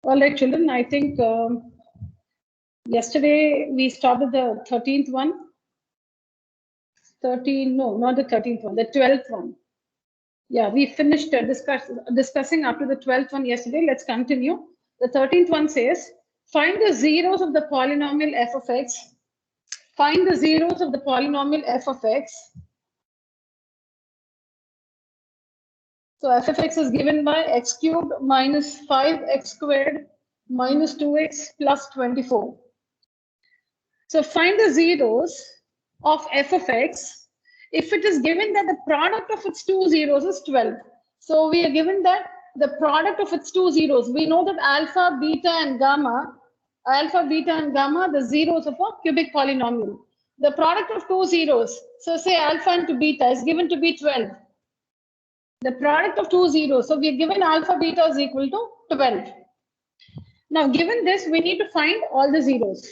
All right, children, I think yesterday we started the 13th one. 13, no, not the 13th one, the 12th one. Yeah, we finished discussing up to the 12th one yesterday. Let's continue. The 13th one says, find the zeros of the polynomial f of x. Find the zeros of the polynomial f of x. So f of x is given by x cubed minus 5x squared minus 2x plus 24. So find the zeros of f of x if it is given that the product of its two zeros is 12. So we are given that the product of its two zeros, we know that alpha, beta, and gamma, the zeros of a cubic polynomial. The product of two zeros, so say alpha into beta, is given to be 12. The product of two zeros, so we are given alpha, beta is equal to 12. Now, given this, we need to find all the zeros.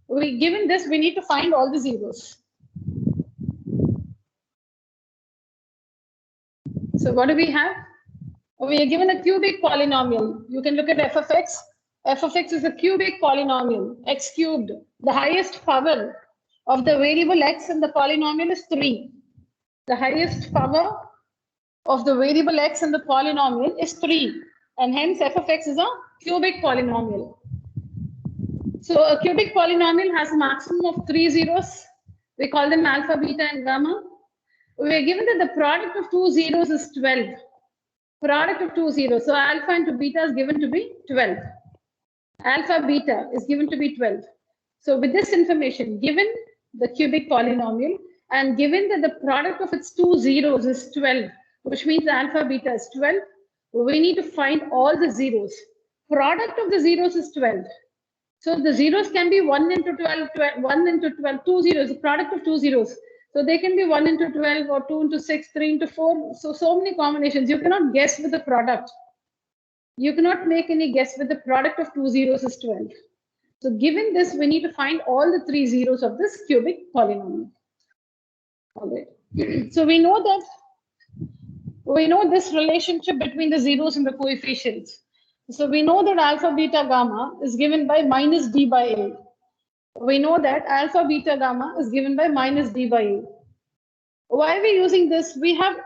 Given this, we need to find all the zeros. So what do we have? We are given a cubic polynomial. You can look at f of x. F of x is a cubic polynomial, x cubed. The highest power of the variable x in the polynomial is 3. The highest power of the variable x in the polynomial is 3. And hence f of x is a cubic polynomial. So a cubic polynomial has a maximum of 3 zeros. We call them alpha, beta, and gamma. We are given that the product of two zeros is 12. Product of two zeros. So alpha into beta is given to be 12. Alpha, beta is given to be 12. So with this information, given the cubic polynomial and given that the product of its two zeros is 12, which means alpha, beta is 12, we need to find all the zeros. Product of the zeros is 12. So the zeros can be 1 into 12, 1 into 12, two zeros, the product of two zeros. So they can be 1 into 12 or 2 into 6, 3 into 4. So many combinations. You cannot guess with the product. You cannot make any guess with the product of two zeros is 12. So given this, we need to find all the three zeros of this cubic polynomial. All right. So we know this relationship between the zeros and the coefficients. So we know that alpha, beta, gamma is given by minus d by a. We know that alpha, beta, gamma is given by minus d by a. Why are we using this? We have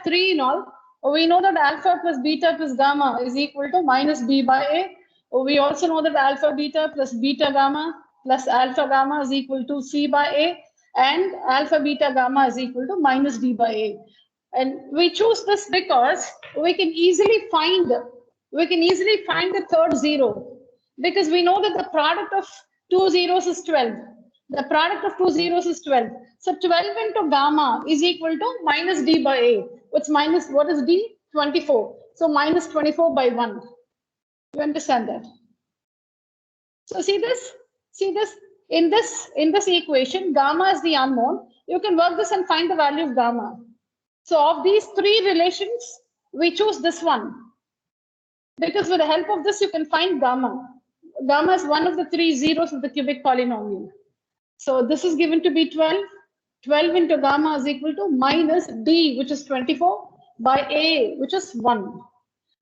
3 in all. We know that alpha plus beta plus gamma is equal to minus d by a. We also know that alpha, beta plus beta, gamma plus alpha, gamma is equal to c by a, and alpha, beta, gamma is equal to minus d by a. And we choose this because we can easily find the third zero, because we know that the product of two zeros is 12. The product of two zeros is 12. So 12 into gamma is equal to minus d by a. What is d? 24. So minus 24 by 1. You understand that? So see this? In this equation, gamma is the unknown. You can work this and find the value of gamma. So of these three relations, we choose this one, because with the help of this, you can find gamma. Gamma is one of the three zeros of the cubic polynomial. So this is given to be 12. 12 into gamma is equal to minus d, which is 24, by a, which is 1.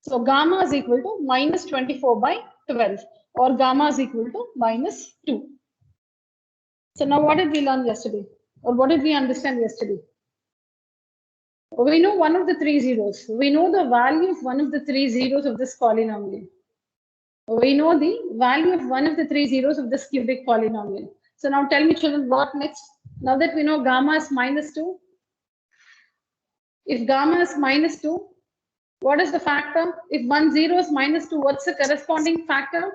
So gamma is equal to minus 24 by 12, or gamma is equal to minus 2. So now what did we learn yesterday? Or what did we understand yesterday? We know one of the three zeros. We know the value of one of the three zeros of this polynomial. We know the value of one of the three zeros of this cubic polynomial. So now tell me, children, what next? Now that we know gamma is minus 2, if gamma is minus 2, what is the factor? If one zero is minus 2, what's the corresponding factor?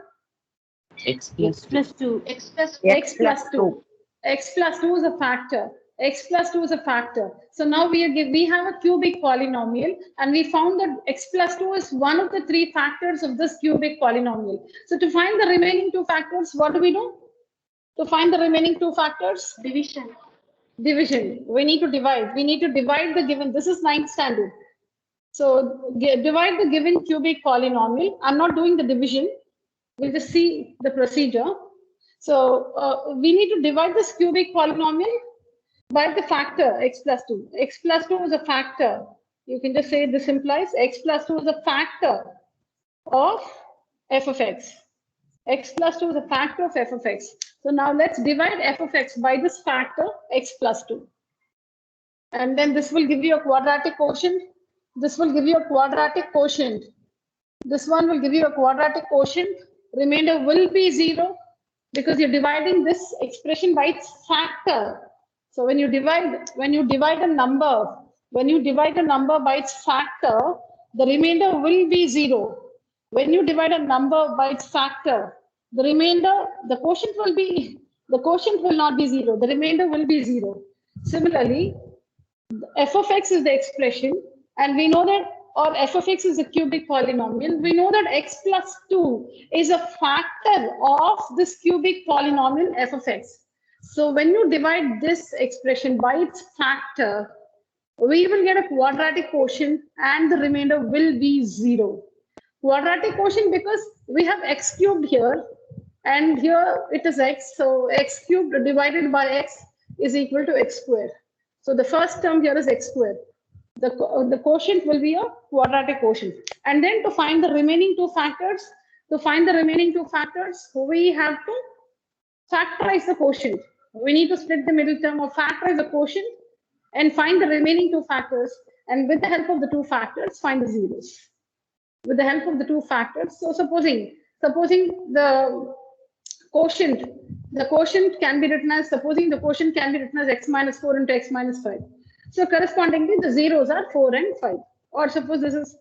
X plus 2. X plus 2. X plus 2 is a factor. X plus 2 is a factor. So now we have a cubic polynomial, and we found that x plus 2 is one of the three factors of this cubic polynomial. So to find the remaining two factors, what do we do? To find the remaining two factors? Division. We need to divide. We need to divide the given. This is 9th standard. So divide the given cubic polynomial. I'm not doing the division. We'll just see the procedure. So we need to divide this cubic polynomial by the factor x plus 2. X plus 2 is a factor. You can just say this implies x plus 2 is a factor of f of x. X plus 2 is a factor of f of x. So now let's divide f of x by this factor x plus 2. And then this will give you a quadratic quotient. This will give you a quadratic quotient. This one will give you a quadratic quotient. Remainder will be 0 because you're dividing this expression by its factor. So when you divide a number by its factor, the remainder will be 0. When you divide a number by its factor, the quotient will not be 0. The remainder will be 0. Similarly, f of x is the expression, and we know that, or f of x is a cubic polynomial. We know that x plus 2 is a factor of this cubic polynomial f of x. So when you divide this expression by its factor, we will get a quadratic quotient and the remainder will be 0. Quadratic quotient because we have x cubed here and here it is x. So x cubed divided by x is equal to x squared. So the first term here is x squared. The quotient will be a quadratic quotient. And then to find the remaining two factors, we have to factorize the quotient. We need to split the middle term or factorize the quotient and find the remaining two factors. And with the help of the two factors, find the zeros. With the help of the two factors. So supposing the quotient can be written as, x minus 4 into x minus 5. So correspondingly, the zeros are 4 and 5. Or suppose this is,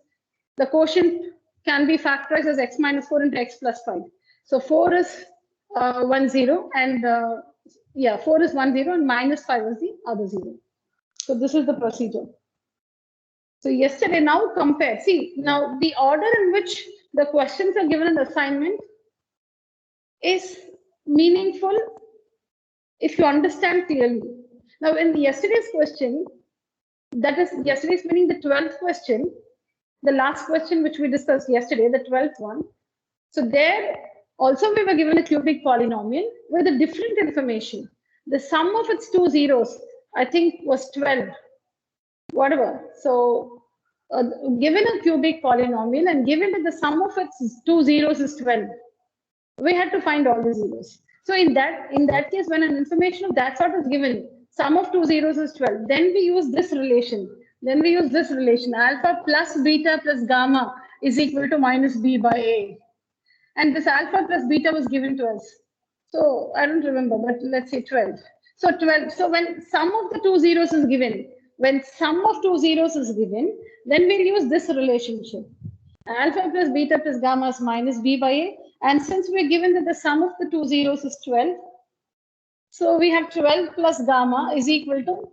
the quotient can be factorized as x minus 4 into x plus 5. So 4 is 1 0 and 4 is 1 0 and minus 5 is the other 0. So this is the procedure. So yesterday, now compare. See, now the order in which the questions are given in the assignment is meaningful if you understand clearly. Now in yesterday's question, that is yesterday's meaning the 12th question, the last question which we discussed yesterday, the 12th one. So there also we were given a cubic polynomial with a different information. The sum of its two zeros, I think, was 12. Whatever. So given a cubic polynomial and given that the sum of its two zeros is 12, we had to find all the zeros. So in that case, when an information of that sort is given, sum of two zeros is 12, then we use this relation. Alpha plus beta plus gamma is equal to minus b by a. And this alpha plus beta was given to us. So I don't remember, but let's say 12. So 12. So when sum of the two zeros is given, then we'll use this relationship. Alpha plus beta plus gamma is minus b by a. And since we're given that the sum of the two zeros is 12, so we have 12 plus gamma is equal to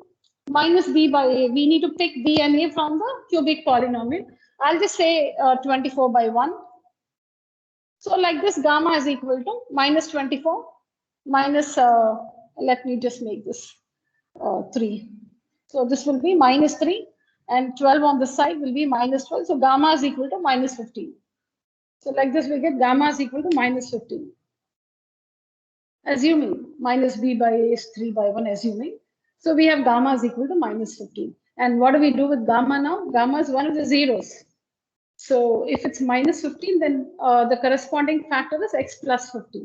minus b by a. We need to pick b and a from the cubic polynomial. I'll just say 24 by 1. So like this, gamma is equal to minus 24 minus, let me just make this 3. So this will be minus 3 and 12 on this side will be minus 12. So gamma is equal to minus 15. So like this, we get gamma is equal to minus 15. Assuming minus b by a is 3 by 1, assuming. So we have gamma is equal to minus 15. And what do we do with gamma now? Gamma is one of the zeros. So if it's minus 15, then the corresponding factor is x plus 15.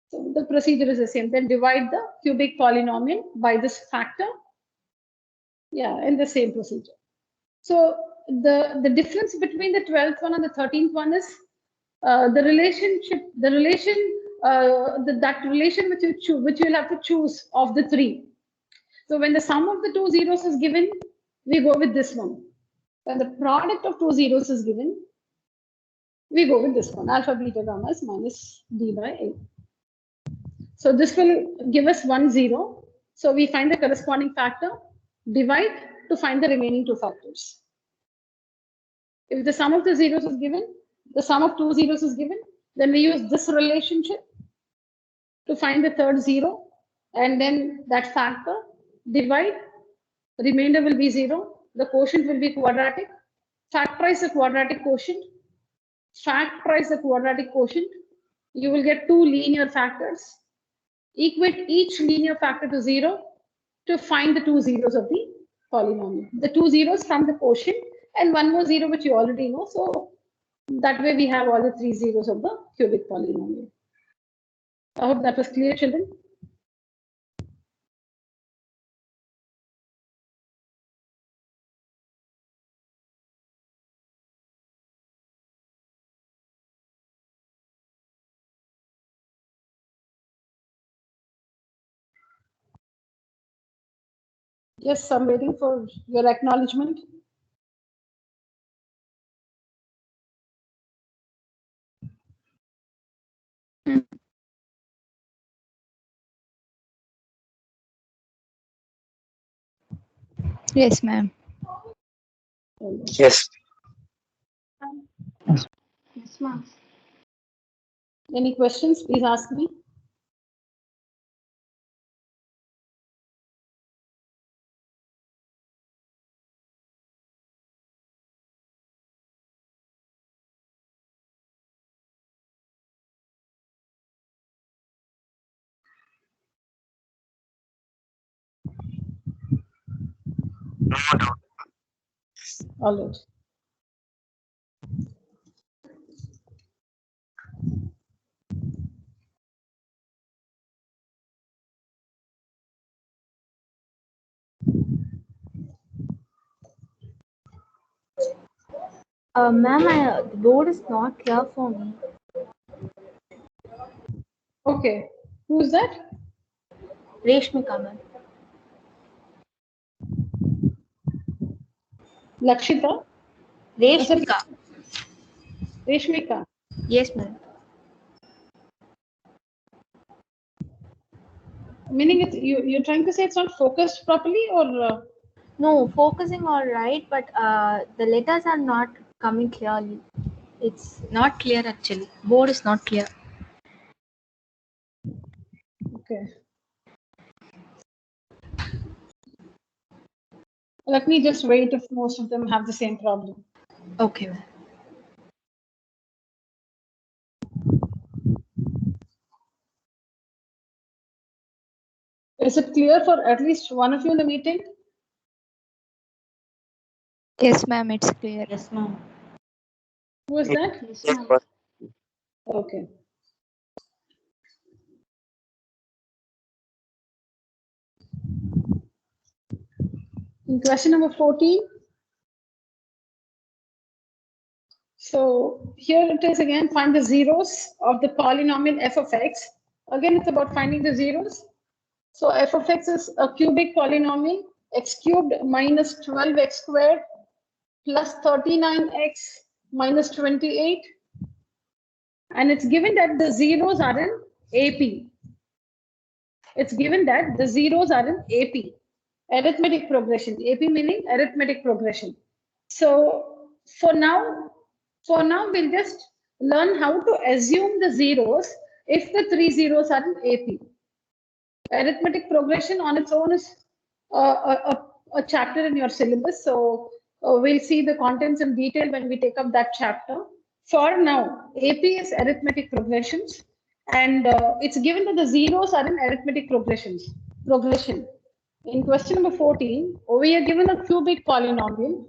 So the procedure is the same. Then divide the cubic polynomial by this factor. Yeah, in the same procedure. So the difference between the 12th one and the 13th one is that relation which you'll have to choose of the three. So when the sum of the two zeros is given, we go with this one. When the product of two zeros is given, we go with this one. Alpha beta gamma is minus b by a. So this will give us 1 0. So we find the corresponding factor, divide to find the remaining two factors. If the sum of the zeros is given, the sum of two zeros is given, then we use this relationship to find the third zero, and then that factor, divide, remainder will be 0, the quotient will be quadratic, factorize the quadratic quotient, you will get two linear factors, equate each linear factor to 0 to find the two zeros of the polynomial. The two zeros from the quotient and one more zero which you already know. So That way we have all the 3 zeros of the cubic polynomial. I hope that was clear, children. Yes, I'm waiting for your acknowledgement. Yes, ma'am. Yes. Yes, ma'am. Any questions? Please ask me. All right. Ma'am, the board is not clear for me. Okay. Who's that? Reshmika, ma'am. Lakshita? Reshmika. Reshmika. Yes, ma'am. Meaning it's, you're trying to say it's not focused properly, or No, focusing all right, but the letters are not coming clearly. It's not clear actually. Board is not clear. okay. Let me just wait if most of them have the same problem. Okay, ma'am. Is it clear for at least one of you in the meeting? Yes, ma'am. It's clear. Yes, ma'am. Who is that? Yes, Yes, ma'am. ma'am. Okay. In question number 14. So here it is again, find the zeros of the polynomial f of x. Again, it's about finding the zeros. So f of x is a cubic polynomial, x cubed minus 12x squared plus 39x minus 28. And it's given that the zeros are in AP. It's given that the zeros are in AP, arithmetic progression. AP meaning arithmetic progression. So for now we'll just learn how to assume the zeros if the 3 zeros are in AP. Arithmetic progression on its own is a chapter in your syllabus. So we'll see the contents in detail when we take up that chapter. For now, AP is arithmetic progressions, and it's given that the zeros are in arithmetic progression. In question number 14, we are given a cubic polynomial.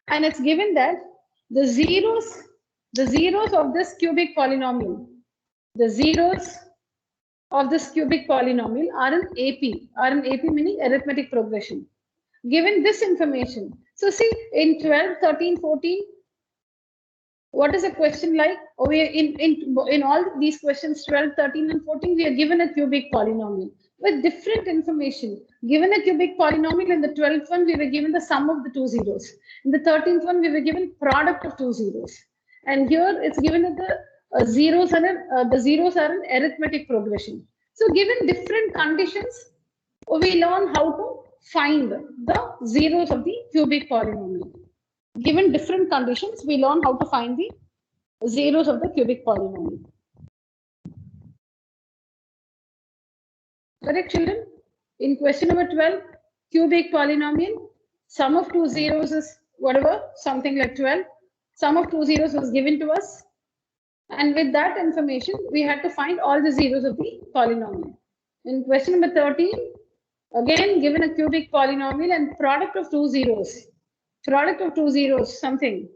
And it's given that the zeros of this cubic polynomial, are in AP meaning arithmetic progression. Given this information, so see in 12, 13, 14, what is the question like? We are in all these questions 12, 13, and 14, we are given a cubic polynomial with different information. Given a cubic polynomial, in the 12th one, we were given the sum of the two zeros. In the 13th one, we were given product of two zeros. And here it's given that the zeros are in arithmetic progression. So given different conditions, we learn how to find the zeros of the cubic polynomial. Given different conditions, we learn how to find the zeros of the cubic polynomial. Correct, children? In question number 12, cubic polynomial, sum of two zeros is whatever, something like 12. Sum of two zeros was given to us. And with that information, we had to find all the zeros of the polynomial. In question number 13, again given a cubic polynomial and product of two zeros. product of two zeros, something.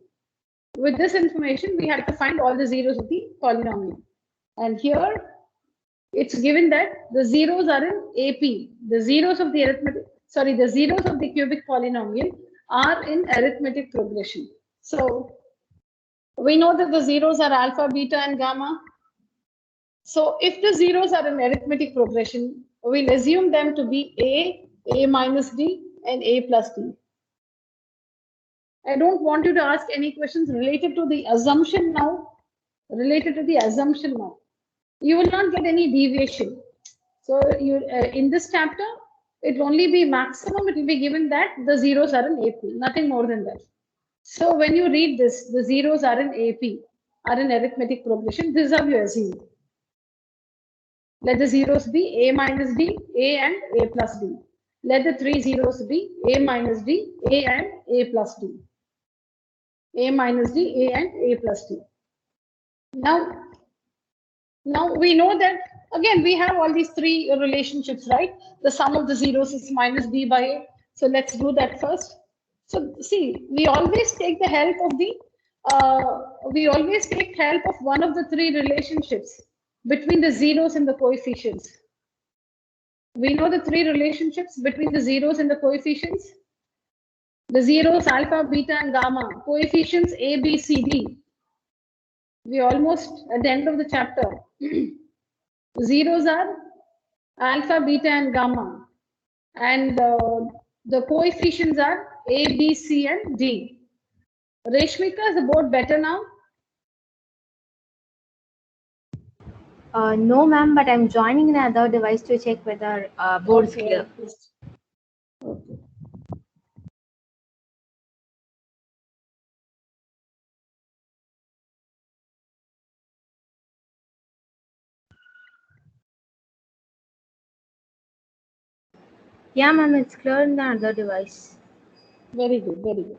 With this information, we have to find all the zeros of the polynomial. And here, it's given that the zeros are in AP. The zeros of the the zeros of the cubic polynomial are in arithmetic progression. So we know that the zeros are alpha, beta, and gamma. So if the zeros are in arithmetic progression, we'll assume them to be A minus D, and A plus D. I don't want you to ask any questions related to the assumption now. You will not get any deviation. So in this chapter, it will only be maximum. It will be given that the zeros are in AP, nothing more than that. So when you read this, the zeros are in AP, are in arithmetic progression. This is how you assume. Let the zeros be A minus D, A and A plus D. Let the three zeros be A minus D, A and A plus D. A minus D, A and A plus D. Now we know that, again, we have all these three relationships, right? The sum of the zeros is minus B by A. So let's do that first. So see, we always take the help of one of the three relationships between the zeros and the coefficients. We know the three relationships between the zeros and the coefficients. The zeros, alpha, beta, and gamma, coefficients A, B, C, D. We almost at the end of the chapter. Zeros are alpha, beta, and gamma. And the coefficients are A, B, C, and D. Reshmika, is the board better now? No, ma'am, but I'm joining another device to check whether board is clear. Okay. Yeah, ma'am, it's clear in the other device. Very good, very good.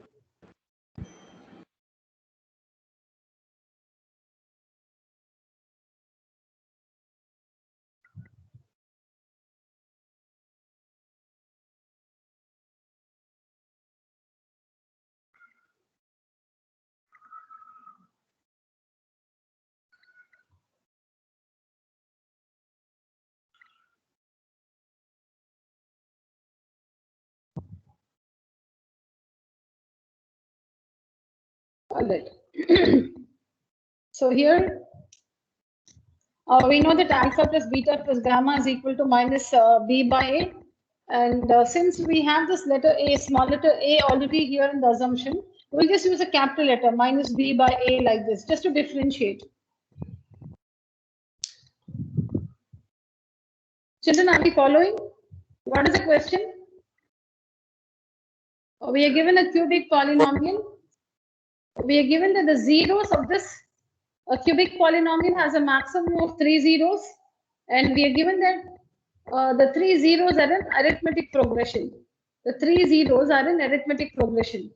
All right. So here we know that alpha plus beta plus gamma is equal to minus B by A. And since we have this letter A, small letter A already here in the assumption, we'll just use a capital letter minus B by A like this, just to differentiate. Children, are we following? What is the question? We are given a cubic polynomial. We are given that the zeros of this cubic polynomial has a maximum of 3 zeros, and we are given that the 3 zeros are in arithmetic progression. The 3 zeros are in arithmetic progression.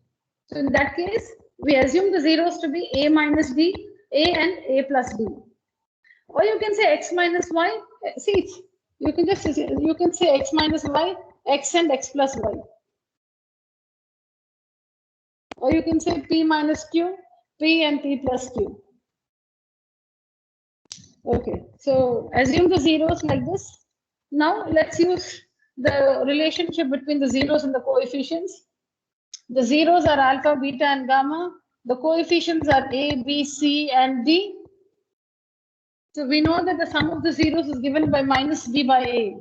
So in that case, we assume the zeros to be A minus D, A and A plus D. Or you can say X minus Y. See, you can say X minus Y, X and X plus Y. Or you can say P minus Q, P and P plus Q. Okay, so assume the zeros like this. Now let's use the relationship between the zeros and the coefficients. The zeros are alpha, beta, and gamma. The coefficients are A, B, C, and D. So we know that the sum of the zeros is given by minus D by A.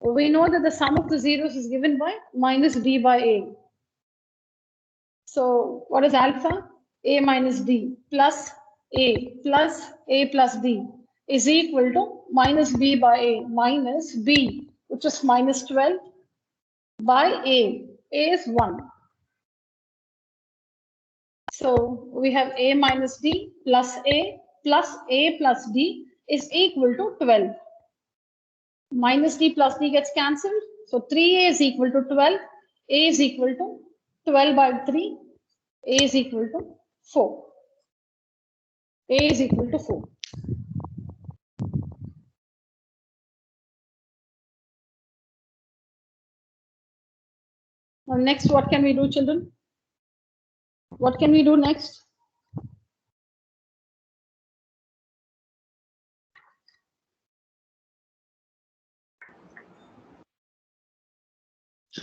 We know that the sum of the zeros is given by minus D by A. So what is alpha? A minus D plus A plus D is equal to minus B by A minus B, which is minus 12 by A. A is 1. So we have A minus D plus A plus D is equal to 12. Minus D plus D gets cancelled. So 3A is equal to 12. A is equal to 12 by 3. A is equal to 4. A is equal to 4. Now next, what can we do, children? What can we do next?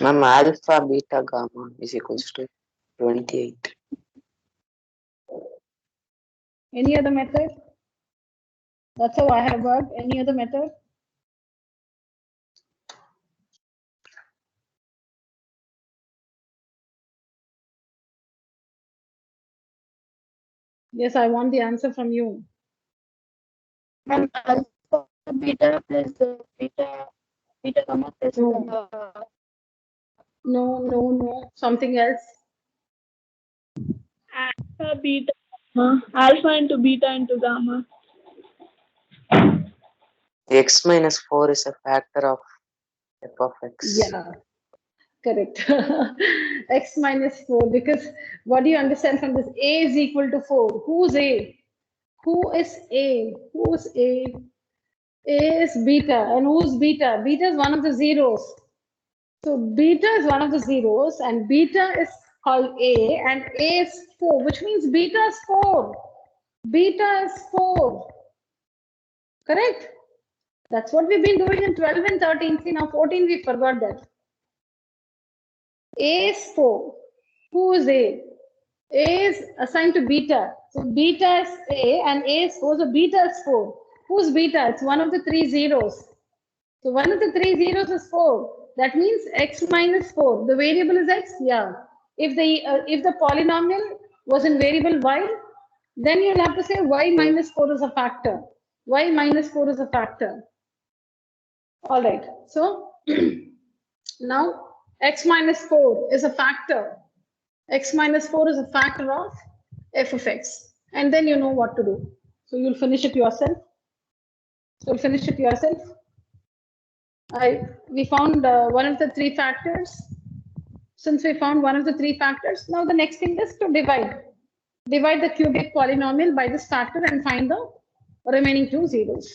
Ma'am, alpha beta gamma is equals to 28. Any other method? That's how I have worked. Any other method? Yes, I want the answer from you. Ma'am, alpha beta plus beta gamma plus No. No. Something else. Alpha, beta, alpha into beta into gamma. X minus 4 is a factor of f of x. Yeah, correct. X minus 4, because what do you understand from this? A is equal to 4. Who's A? Who is A? Who's A? A is beta. And who's beta? Beta is one of the zeros. So beta is one of the zeros and beta is called A and A is 4, which means beta is 4. Beta is 4. Correct? That's what we've been doing in 12 and 13. See, now 14 we forgot that. A is 4. Who is A? A is assigned to beta. So beta is A and A is 4. So beta is 4. Who's beta? It's one of the three zeros. So one of the three zeros is 4. That means x minus 4. The variable is x? Yeah. If the polynomial was in variable y, then you'll have to say y minus 4 is a factor. Y minus 4 is a factor. All right. So now x minus 4 is a factor. X minus 4 is a factor of f of x. And then you know what to do. So you'll finish it yourself. We found one of the three factors. Since we found one of the three factors, now the next thing is to divide. Divide the cubic polynomial by this factor and find the remaining two zeros.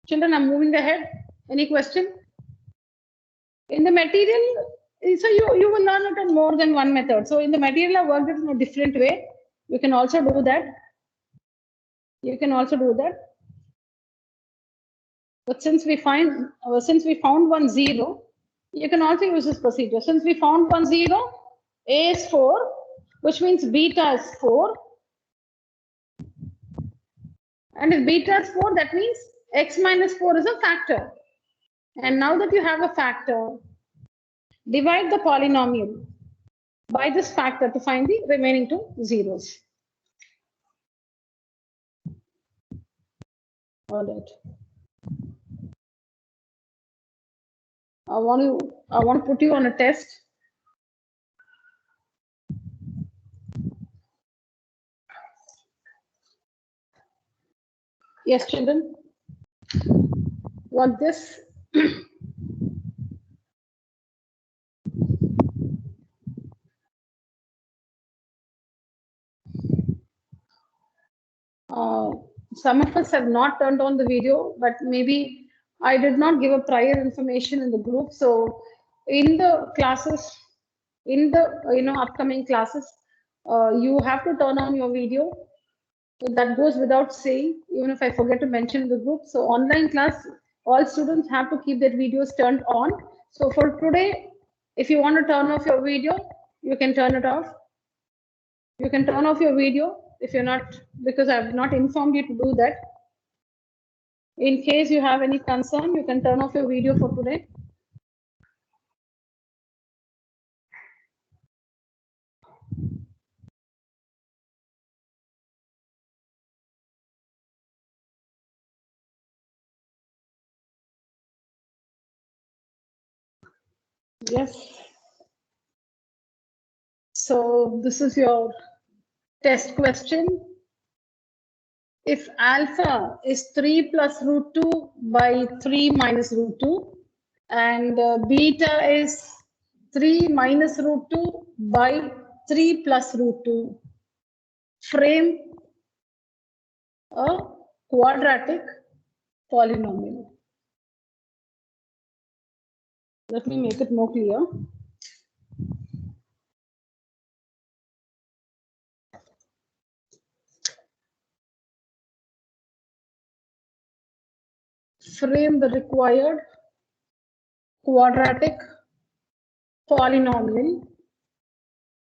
Children, I'm moving ahead. Any question? In the material, so you will learn it in more than one method. So in the material, I worked it in a different way. You can also do that. But since we found one zero, you can also use this procedure. Since we found 1 0, A is 4, which means beta is 4. And if beta is 4, that means x minus 4 is a factor. And now that you have a factor, divide the polynomial by this factor to find the remaining two zeros. All right. I want to put you on a test. Yes, children. Want this? Some of us have not turned on the video, but maybe I did not give a prior information in the group. So in the classes, in the upcoming classes, you have to turn on your video. So that goes without saying, even if I forget to mention in the group. So online class, all students have to keep their videos turned on. So for today, if you want to turn off your video, you can turn it off. You can turn off your video if you're not, because I've not informed you to do that. In case you have any concern, you can turn off your video for today. Yes. So this is your test question. If alpha is 3 plus root 2 by 3 minus root 2 and beta is 3 minus root 2 by 3 plus root 2, frame a quadratic polynomial. Let me make it more clear. frame the required quadratic polynomial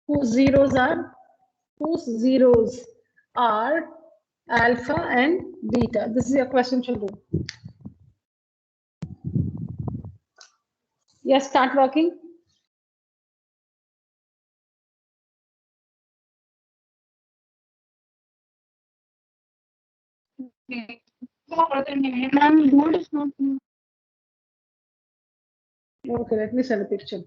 whose zeros are alpha and beta. This is your question, children. Yes, start working. Ma'am, board is not. Okay, let me send a picture.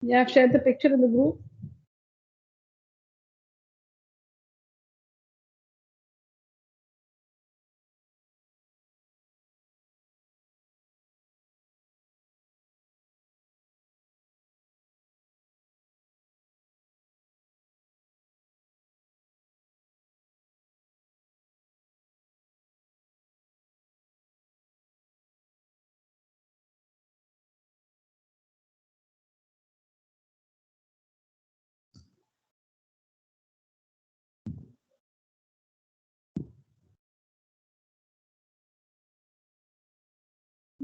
Yeah, I've shared the picture in the group.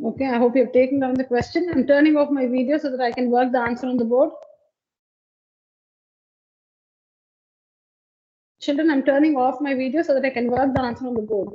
Okay, I hope you've taken down the question. I'm turning off my video so that I can work the answer on the board. Children, I'm turning off my video so that I can work the answer on the board.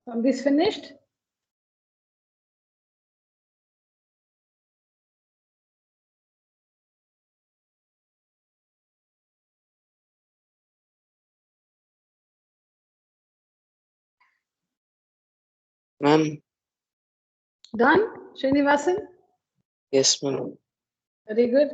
Somebody's finished? Ma'am, Done, Srinivasan? yes, ma'am. Very good.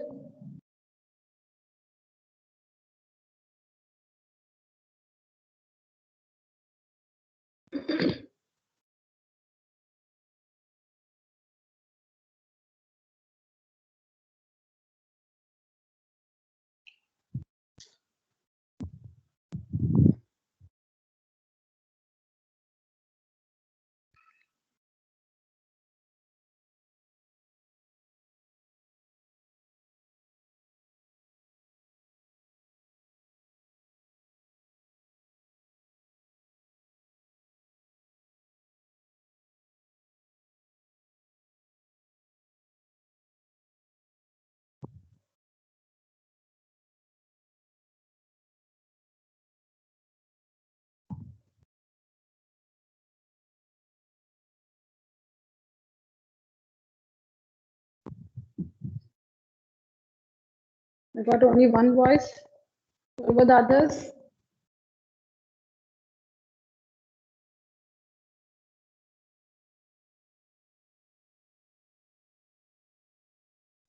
I got only one voice. What about the others?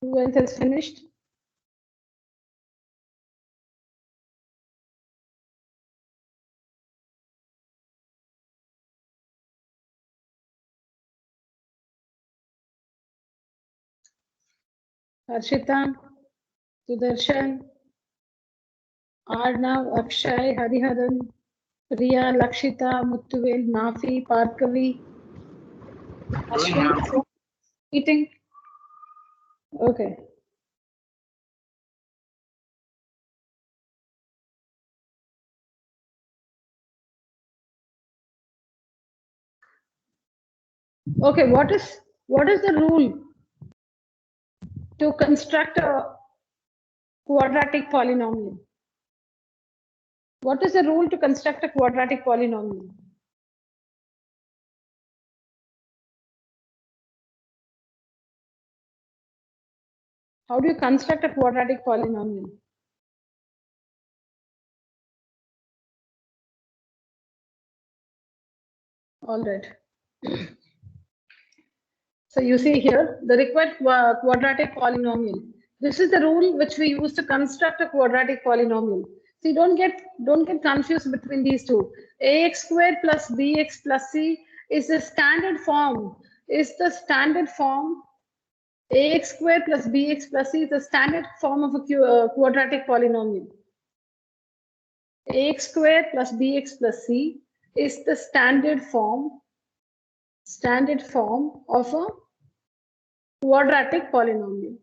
Who else has finished? Harshita, Sudarshan, Arnav, Akshay, Hariharan, Priya, Lakshita, Muttuvel, Mafi, Parthavi, Ashwin. Eating? Okay. Okay, what is the rule to construct a quadratic polynomial? What is the rule to construct a quadratic polynomial? How do you construct a quadratic polynomial? All right. So you see here the required quadratic polynomial. This is the rule which we use to construct a quadratic polynomial. See, don't get confused between these two. Ax squared plus bx plus c is the standard form. Ax squared plus bx plus c is the standard form of a quadratic polynomial. Ax squared plus bx plus c is the standard form of a quadratic polynomial.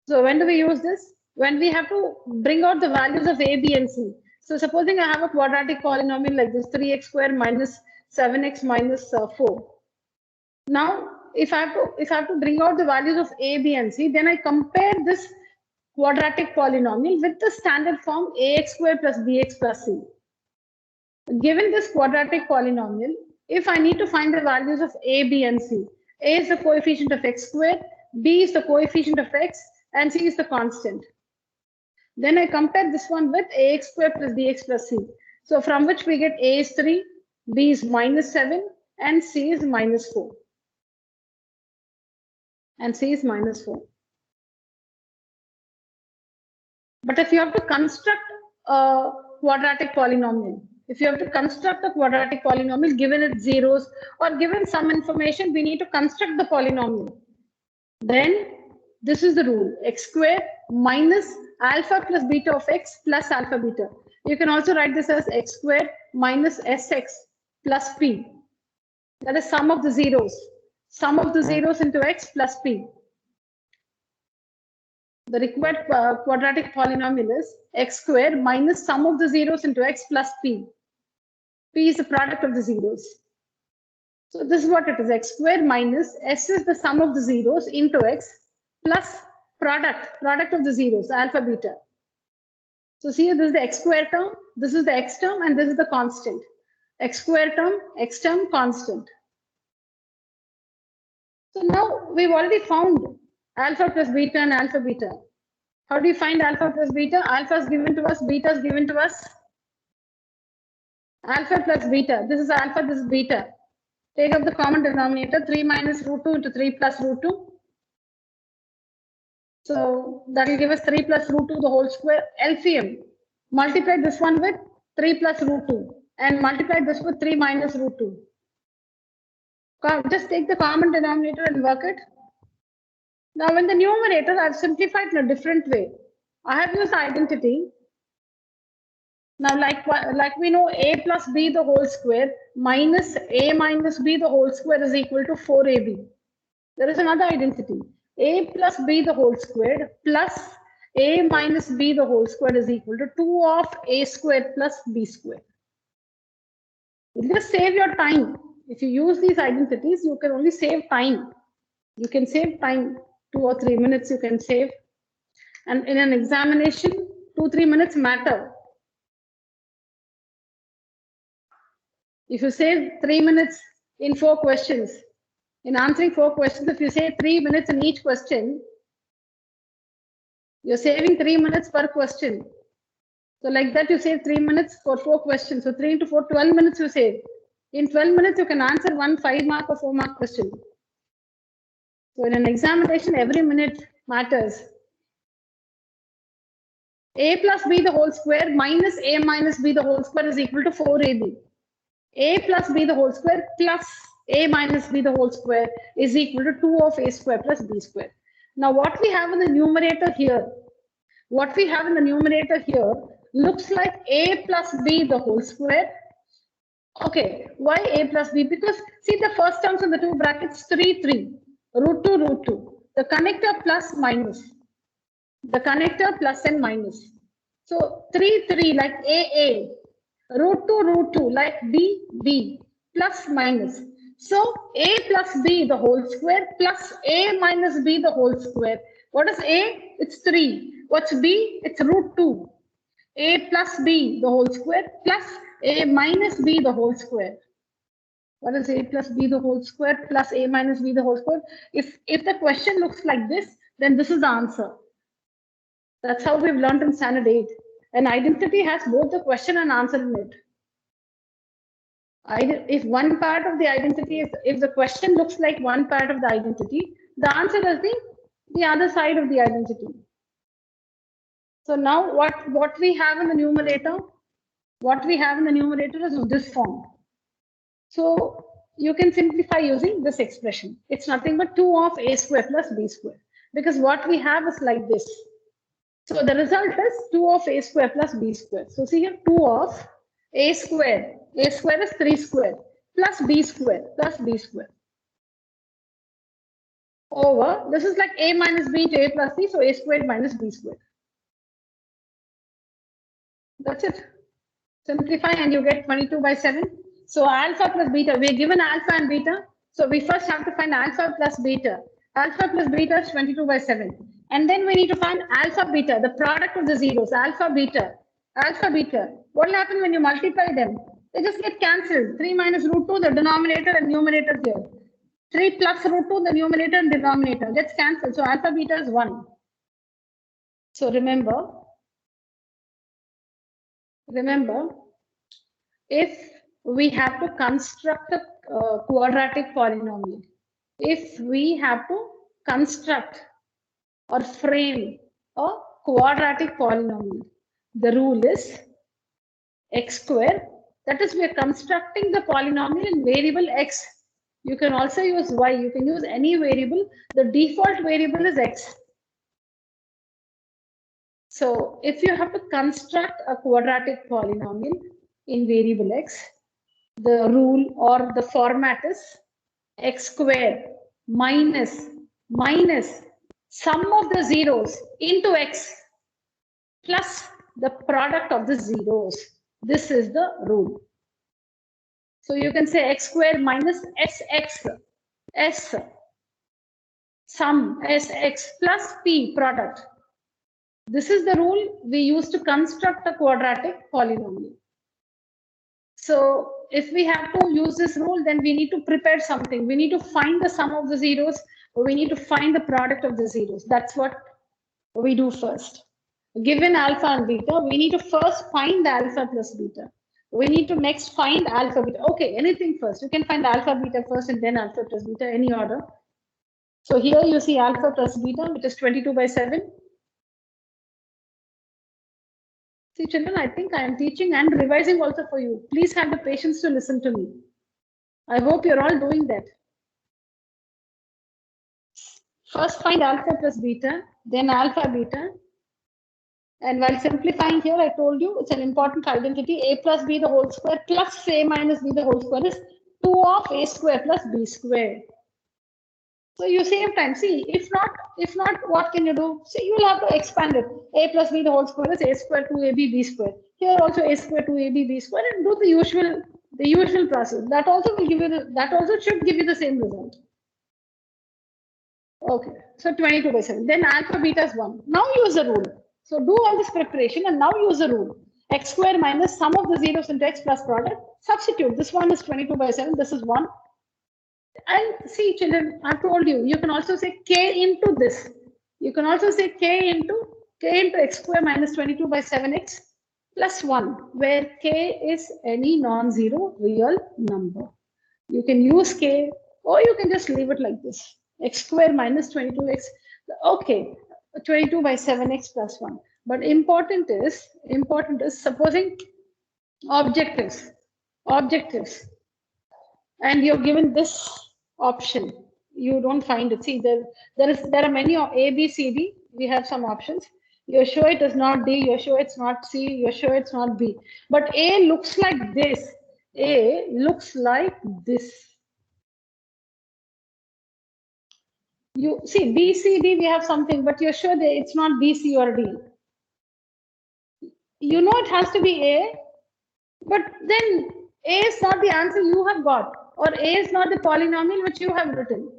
So when do we use this? When we have to bring out the values of a, b, and c. So supposing I have a quadratic polynomial like this, 3x squared minus 7x minus 4. Now, if I have to bring out the values of a, b, and c, then I compare this quadratic polynomial with the standard form ax squared plus bx plus c. Given this quadratic polynomial, if I need to find the values of a, b, and c, a is the coefficient of x squared, b is the coefficient of x, and c is the constant. Then I compare this one with ax squared plus bx plus c. So from which we get a is 3, b is minus 7, and c is minus 4. And c is minus 4. But if you have to construct a quadratic polynomial, given its zeros or given some information, we need to construct the polynomial. Then this is the rule: x squared minus alpha plus beta of x plus alpha beta. You can also write this as x squared minus sx plus p. That is sum of the zeros. Sum of the zeros into x plus p. The required quadratic polynomial is x squared minus sum of the zeros into x plus p. P is the product of the zeros. So this is what it is: x squared minus s is the sum of the zeros into x plus product of the zeros, alpha beta. So see, this is the x square term, this is the x term, and this is the constant. X square term, x term, constant. So now we've already found alpha plus beta and alpha beta. How do you find alpha plus beta? Alpha is given to us, beta is given to us. Alpha plus beta. This is alpha, this is beta. Take up the common denominator, 3 minus root 2 into 3 plus root 2. So that will give us 3 plus root 2 the whole square. LCM. Multiply this one with 3 plus root 2 and multiply this with 3 minus root 2. Just take the common denominator and work it. Now in the numerator, I've simplified in a different way. I have used identity. Now like we know a plus b the whole square minus a minus b the whole square is equal to 4ab. There is another identity. A plus b the whole squared plus a minus b the whole squared is equal to 2 of a squared plus b squared. You just save your time. If you use these identities, you can only save time. You can save time, 2 or 3 minutes you can save. And in an examination, 2-3 minutes matter. If you save 3 minutes in 4 questions, in answering 4 questions, if you save 3 minutes in each question, you're saving 3 minutes per question. So like that, you save 3 minutes for 4 questions. So 3 into 4, 12 minutes you save. In 12 minutes, you can answer one 5-mark or 4-mark question. So in an examination, every minute matters. A plus b the whole square minus a minus b the whole square is equal to 4ab. A plus b the whole square plus a minus b the whole square is equal to 2 of a square plus b square. Now what we have in the numerator here, looks like a plus b the whole square. Okay, why a plus b? Because see the first terms in the 2 brackets, 3, 3, root 2, root 2. The connector plus minus. The connector plus and minus. So 3, 3 like a, root 2 like b, plus minus. So a plus b the whole square plus a minus b the whole square. What is a? It's 3. What's b? It's root 2. A plus b the whole square plus a minus b the whole square. What is a plus b the whole square plus a minus b the whole square? If the question looks like this, then this is the answer. That's how we've learned in standard 8. An identity has both the question and answer in it. If one part of the identity is, if the question looks like one part of the identity, the answer is the other side of the identity. So now what we have in the numerator? What we have in the numerator is this form. So you can simplify using this expression. It's nothing but 2 of a square plus b square. Because what we have is like this. So the result is 2 of a square plus b square. So see here, 2 of a square. A square is 3 square plus b square plus b square. Over, this is like a minus b to a plus c, so a squared minus b squared. That's it. Simplify and you get 22/7. So alpha plus beta, we are given alpha and beta. So we first have to find alpha plus beta. Alpha plus beta is 22/7. And then we need to find alpha beta, the product of the zeros, alpha beta. Alpha beta. What will happen when you multiply them? They just get cancelled. 3 minus root 2, the denominator and numerator here. 3 plus root 2, the numerator and denominator gets cancelled. So alpha beta is 1. So remember, if we have to construct a quadratic polynomial, if we have to construct or frame a quadratic polynomial, the rule is x square. That is, we are constructing the polynomial in variable x. You can also use y. You can use any variable. The default variable is x. So if you have to construct a quadratic polynomial in variable x, the rule or the format is x square minus sum of the zeros into x plus the product of the zeros. This is the rule. So you can say x square minus sx, s sum sx plus p product. This is the rule we use to construct a quadratic polynomial. So if we have to use this rule, then we need to prepare something. We need to find the sum of the zeros, or we need to find the product of the zeros. That's what we do first. Given alpha and beta, we need to first find the alpha plus beta. We need to next find alpha beta. Okay, anything first. You can find alpha beta first and then alpha plus beta, any order. So here you see alpha plus beta, which is 22 by 7. See, children, I think I am teaching and revising also for you. Please have the patience to listen to me. I hope you're all doing that. First find alpha plus beta, then alpha beta. And while simplifying here, I told you it's an important identity. A plus b the whole square plus a minus b the whole square is 2 of a square plus b square. So you save time. See, if not, what can you do? See, you will have to expand it. A plus b the whole square is a square 2ab b square. Here also a square 2ab b square, and do the usual process. That also will give you that also should give you the same result. Okay, so 22 by 7. Then alpha beta is 1. Now use the rule. So do all this preparation and now use the rule. X square minus sum of the zeros into x plus product. Substitute. This one is 22 by 7. This is 1. And see, children, I told you, you can also say k into this. You can also say k into x square minus 22 by 7x plus 1, where k is any non-zero real number. You can use k, or you can just leave it like this. X square minus 22x. Okay, 22 by 7x plus 1. But important is supposing objectives, and you're given this option. You don't find it. See, there are many A, B, C, D. We have some options. You're sure it is not D. You're sure it's not C. You're sure it's not B. But A looks like this. A looks like this. You see B, C, D, we have something, but you're sure that it's not B, C, or D. You know it has to be A, but then A is not the answer you have got, or A is not the polynomial which you have written.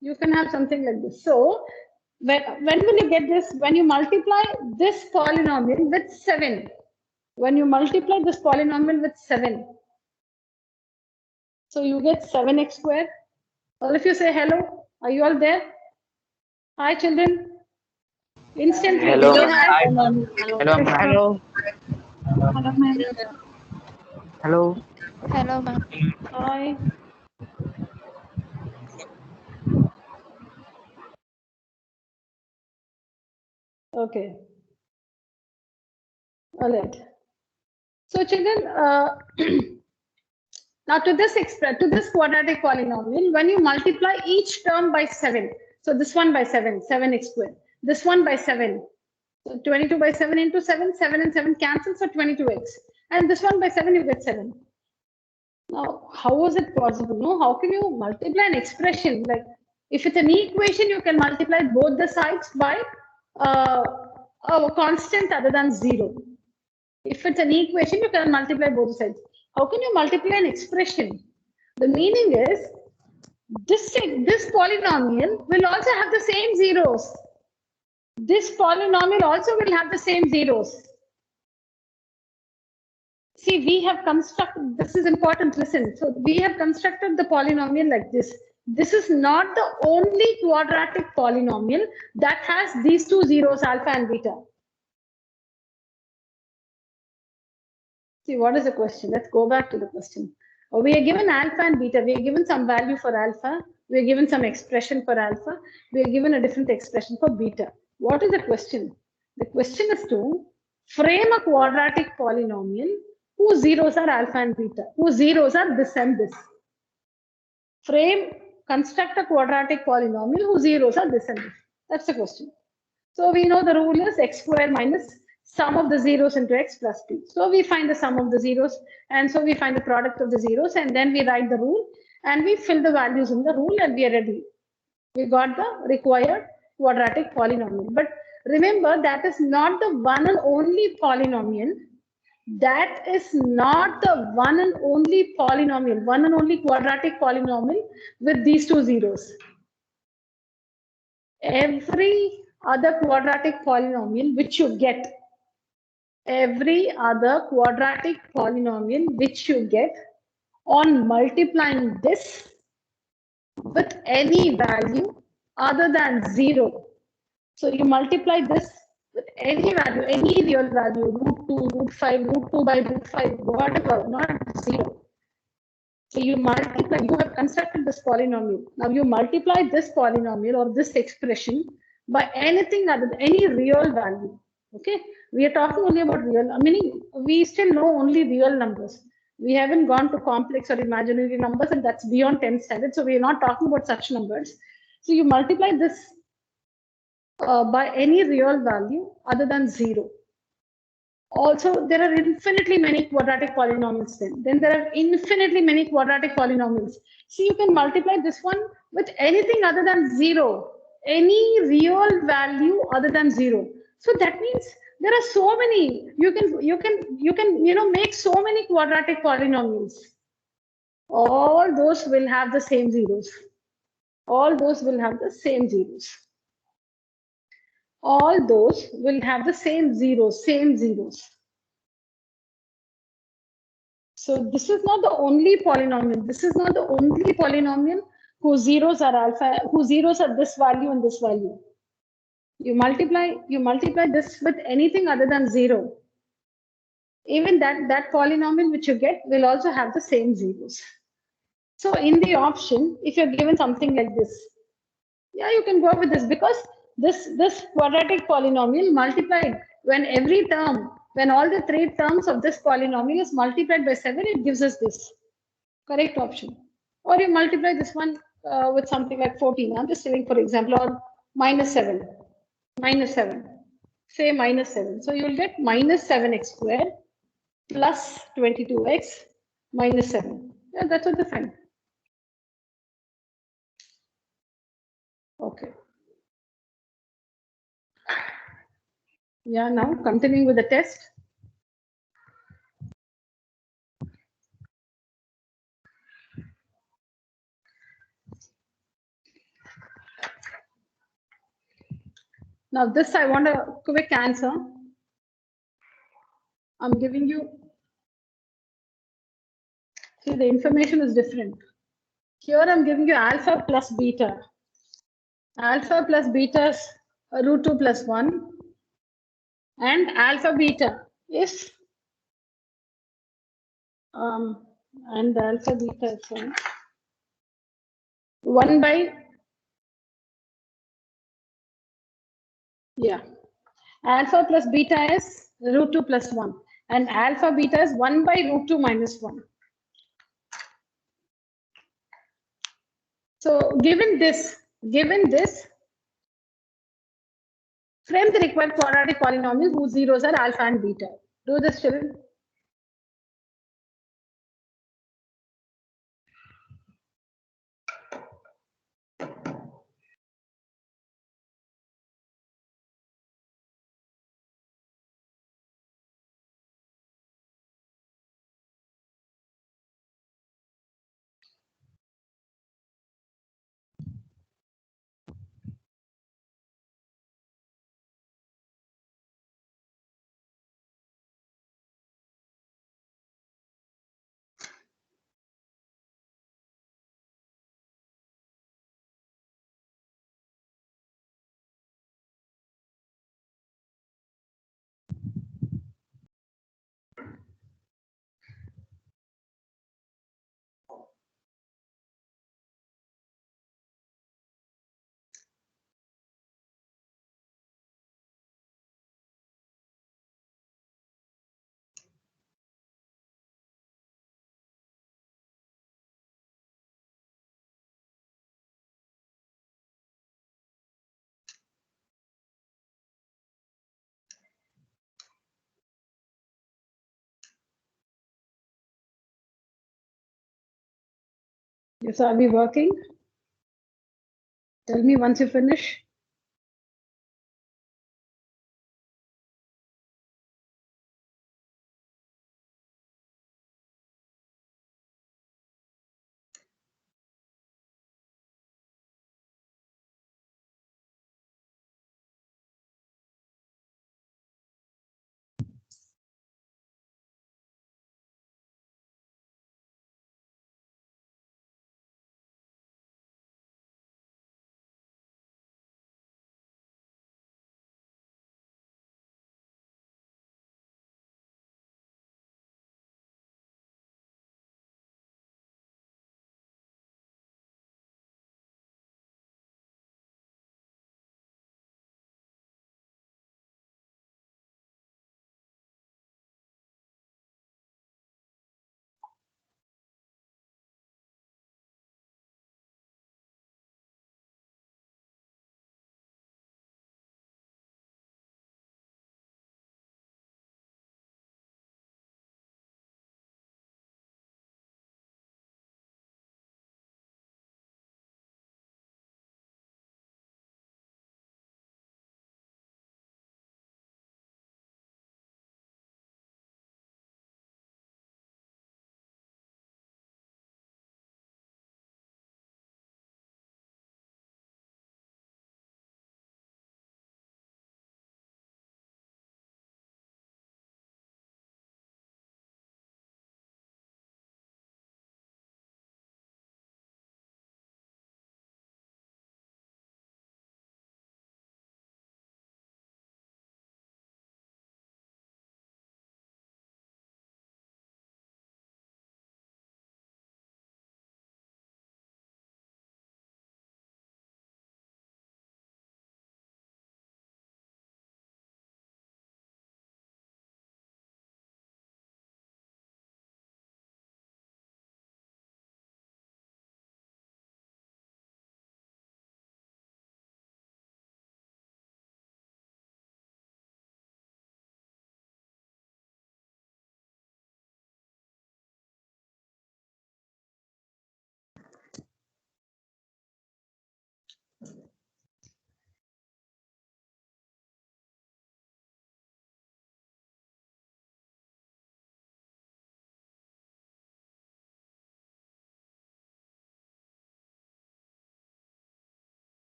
You can have something like this. So when will you get this? When you multiply this polynomial with 7. When you multiply this polynomial with 7. So you get 7x squared. All of you say hello. Are you all there? Hi, children. Instantly. Hello. Hello. Hello. Hello, ma'am. Hi. Okay. All right. So, children, now to this quadratic polynomial, when you multiply each term by 7, so this one by 7, 7x squared. This one by 7, so 22 by 7 into 7, 7 and 7 cancel, so 22x. And this one by 7, you get 7. Now, how is it possible? No, how can you multiply an expression? Like, if it's an equation, you can multiply both the sides by a constant other than 0. If it's an equation, you can multiply both sides. How can you multiply an expression? The meaning is, this polynomial will also have the same zeros. This polynomial also will have the same zeros. See, we have constructed, this is important, listen. So we have constructed the polynomial like this. This is not the only quadratic polynomial that has these two zeros, alpha and beta. See, what is the question? Let's go back to the question. We are given alpha and beta. We are given some value for alpha. We are given some expression for alpha. We are given a different expression for beta. What is the question? The question is to frame a quadratic polynomial whose zeros are alpha and beta, whose zeros are this and this. Construct a quadratic polynomial whose zeros are this and this. That's the question. So we know the rule is x square minus sum of the zeros into x plus p. So we find the sum of the zeros, and so we find the product of the zeros, and then we write the rule, and we fill the values in the rule, and we are ready. We got the required quadratic polynomial. But remember, that is not the one and only polynomial. That is not the one and only polynomial, one and only quadratic polynomial with these two zeros. Every other quadratic polynomial which you get, on multiplying this with any value other than 0. So you multiply this with any value, any real value, root 2, root 5, root 2 by root 5, whatever, not 0. So you multiply, you have constructed this polynomial. Now you multiply this polynomial or this expression by anything other than any real value. Okay, we are talking only about real, meaning we still know only real numbers. We haven't gone to complex or imaginary numbers, and that's beyond 10th standard. So we are not talking about such numbers. So you multiply this by any real value other than 0. Also, there are infinitely many quadratic polynomials then there are infinitely many quadratic polynomials. So you can multiply this one with anything other than 0, any real value other than 0. So that means there are so many, you can make so many quadratic polynomials. All those will have the same zeros. All those will have the same zeros. All those will have the same zeros. So this is not the only polynomial. This is not the only polynomial whose zeros are alpha, whose zeros are this value and this value. You multiply this with anything other than 0. Even that polynomial which you get will also have the same zeros. So in the option, if you're given something like this, yeah, you can go with this because this quadratic polynomial multiplied when every term, when all the 3 terms of this polynomial is multiplied by 7, it gives us this correct option. Or you multiply this one with something like 14. I'm just saying, for example, or minus 7. Say minus 7. So you will get minus 7x squared plus 22x minus 7. Yeah, that's what they find. Okay. Yeah, now continuing with the test. Now this I want a quick answer. I'm giving you, see the information is different. Here I'm giving you alpha plus beta. Alpha plus beta is root 2 plus 1. And alpha beta is and alpha beta is 1 by, yeah, alpha plus beta is root 2 plus 1 and alpha beta is 1 by root 2 minus 1. So given this, frame the required quadratic polynomial whose zeros are alpha and beta. Do this, children. Yes, are we working? Tell me once you finish.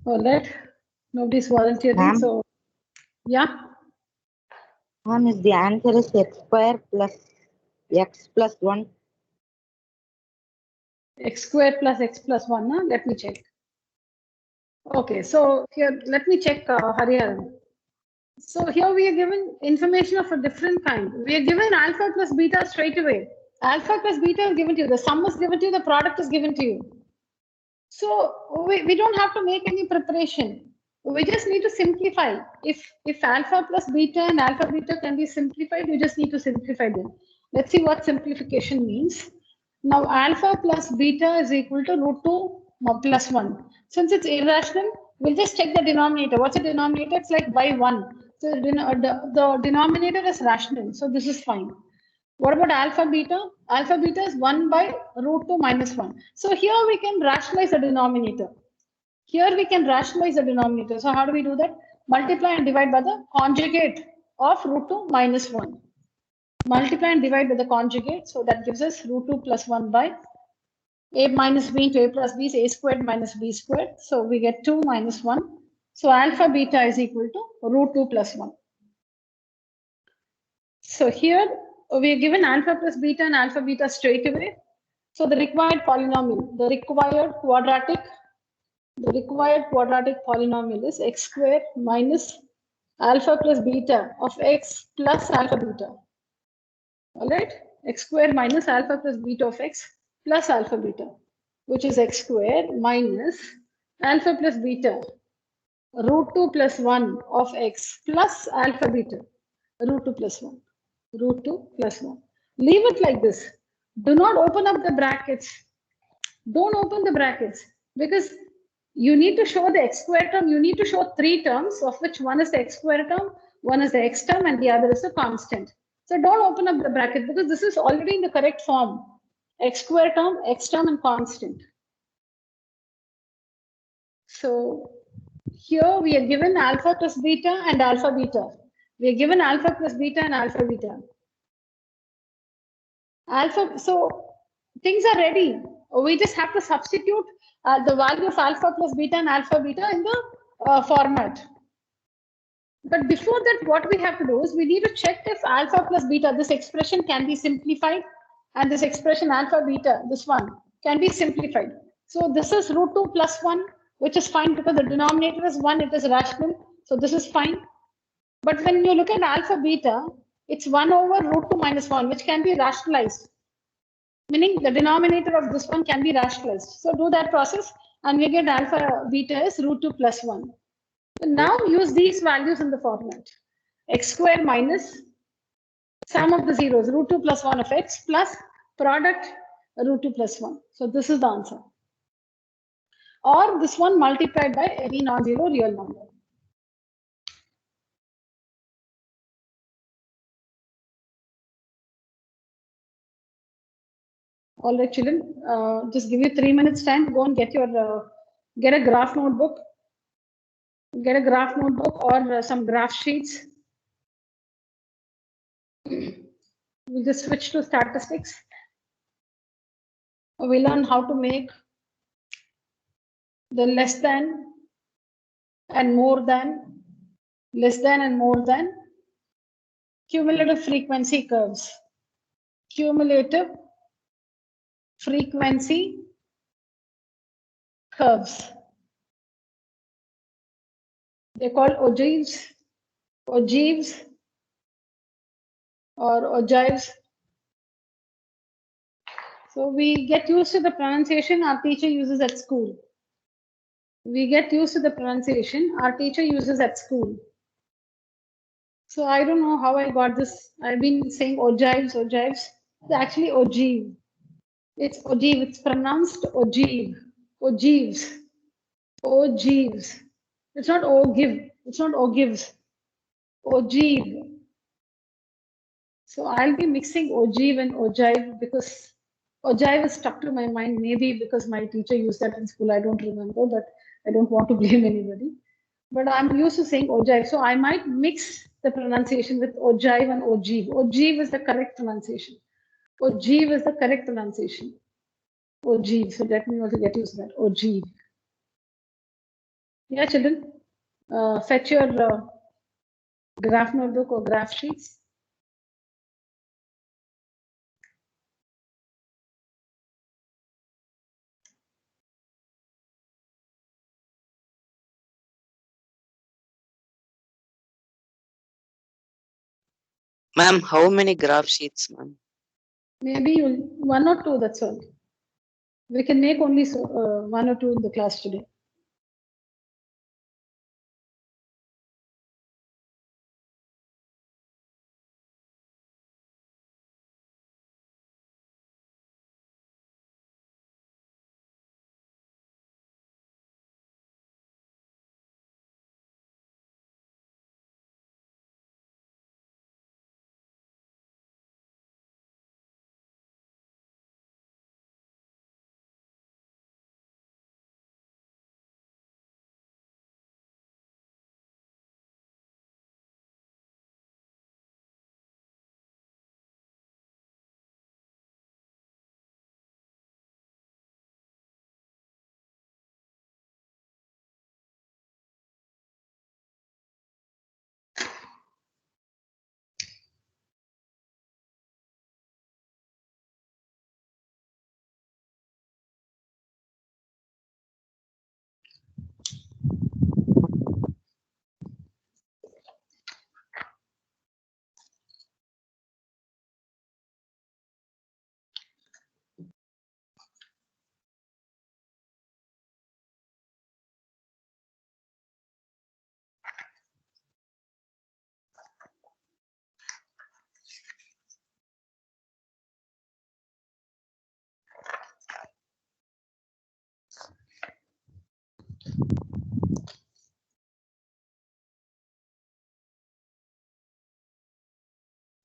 All right. Nobody's volunteering. Ma'am? So, yeah. Ma'am, is the answer is x square plus x plus 1? X squared plus x plus 1. Huh? Let me check. Okay. So, here, let me check Hariharan. So, here we are given information of a different kind. We are given alpha plus beta straight away. Alpha plus beta is given to you. The sum is given to you. The product is given to you. So we don't have to make any preparation. We just need to simplify. If alpha plus beta and alpha beta can be simplified, you just need to simplify them. Let's see what simplification means. Now alpha plus beta is equal to root 2 plus 1. Since it's irrational, we'll just check the denominator. What's the denominator? It's like by 1. So the denominator is rational. So this is fine. What about alpha beta? Alpha beta is 1 by root 2 minus 1. So here we can rationalize the denominator. Here we can rationalize the denominator. So how do we do that? Multiply and divide by the conjugate of root 2 minus 1. Multiply and divide by the conjugate. So that gives us root 2 plus 1 by a minus b into a plus b is a squared minus b squared. So we get 2 minus 1. So alpha beta is equal to root 2 plus 1. So here we are given alpha plus beta and alpha beta straight away. So the required polynomial, the required quadratic polynomial is x squared minus alpha plus beta of x plus alpha beta. All right, x squared minus alpha plus beta of x plus alpha beta, which is x squared minus alpha plus beta root 2 plus 1 of x plus alpha beta root 2 plus 1. Root 2 plus 1. Leave it like this. Do not open up the brackets. Don't open the brackets because you need to show the x square term. You need to show 3 terms, of which one is the x square term, one is the x term, and the other is the constant. So don't open up the bracket because this is already in the correct form. X square term, x term, and constant. So here we are given alpha plus beta and alpha beta. We are given alpha plus beta and alpha beta. Alpha, so things are ready. We just have to substitute the value of alpha plus beta and alpha beta in the format. But before that, what we have to do is we need to check if alpha plus beta, this expression can be simplified, and this expression alpha beta, this one, can be simplified. So this is root 2 plus 1, which is fine because the denominator is 1, it is rational. So this is fine. But when you look at alpha beta, it's 1 over root 2 minus 1, which can be rationalized. Meaning the denominator of this one can be rationalized. So do that process and we get alpha beta is root 2 plus 1. So now use these values in the format. X squared minus sum of the zeros, root 2 plus 1 of x plus product root 2 plus 1. So this is the answer. Or this one multiplied by any non-zero real number. All right, children, just give you 3 minutes time. Go and get your get a graph notebook. Get a graph notebook or some graph sheets. We'll just switch to statistics. We learn how to make the less than and more than, less than and more than cumulative frequency curves. Cumulative frequency curves. They're called ogives, ogives, or ogives. So we get used to the pronunciation our teacher uses at school. We get used to the pronunciation our teacher uses at school. So I don't know how I got this. I've been saying ogives, ogives. It's actually ogive. It's ogive. It's pronounced ogive. Ogives. Ogives. It's not ogive. It's not ogives. Ogive. So I'll be mixing ogive and ogive because ogive is stuck to my mind. Maybe because my teacher used that in school. I don't remember, but I don't want to blame anybody. But I'm used to saying ogive. So I might mix the pronunciation with ogive and ogive. Ogive is the correct pronunciation. Ogive is the correct pronunciation. Ogive. So let me also get used to that. Ogive. Yeah, children, fetch your graph notebook or graph sheets. Ma'am, how many graph sheets, ma'am? Maybe one or two, that's all. We can make only one or two in the class today.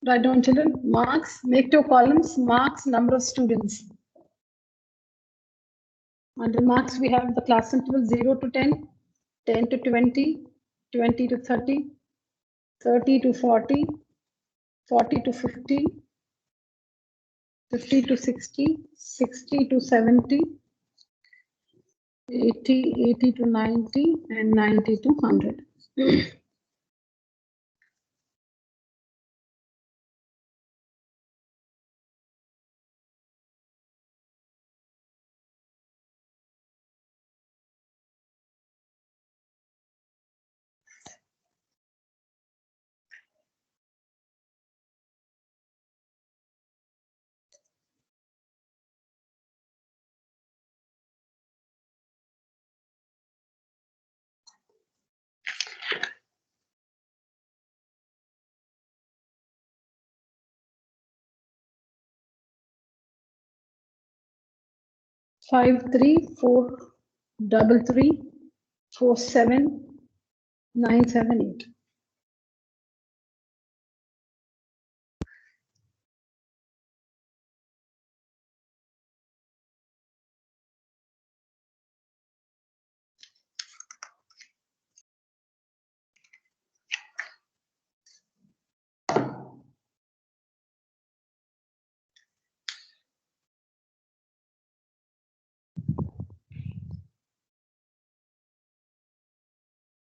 Write down, children, marks, make two columns, marks, number of students. Under marks, we have the class interval 0 to 10, 10 to 20, 20 to 30, 30 to 40, 40 to 50, 50 to 60, 60 to 70, 80, 80 to 90, and 90 to 100. Five, 3, 4, 3, 3, 4, 7, 9, 7, 8.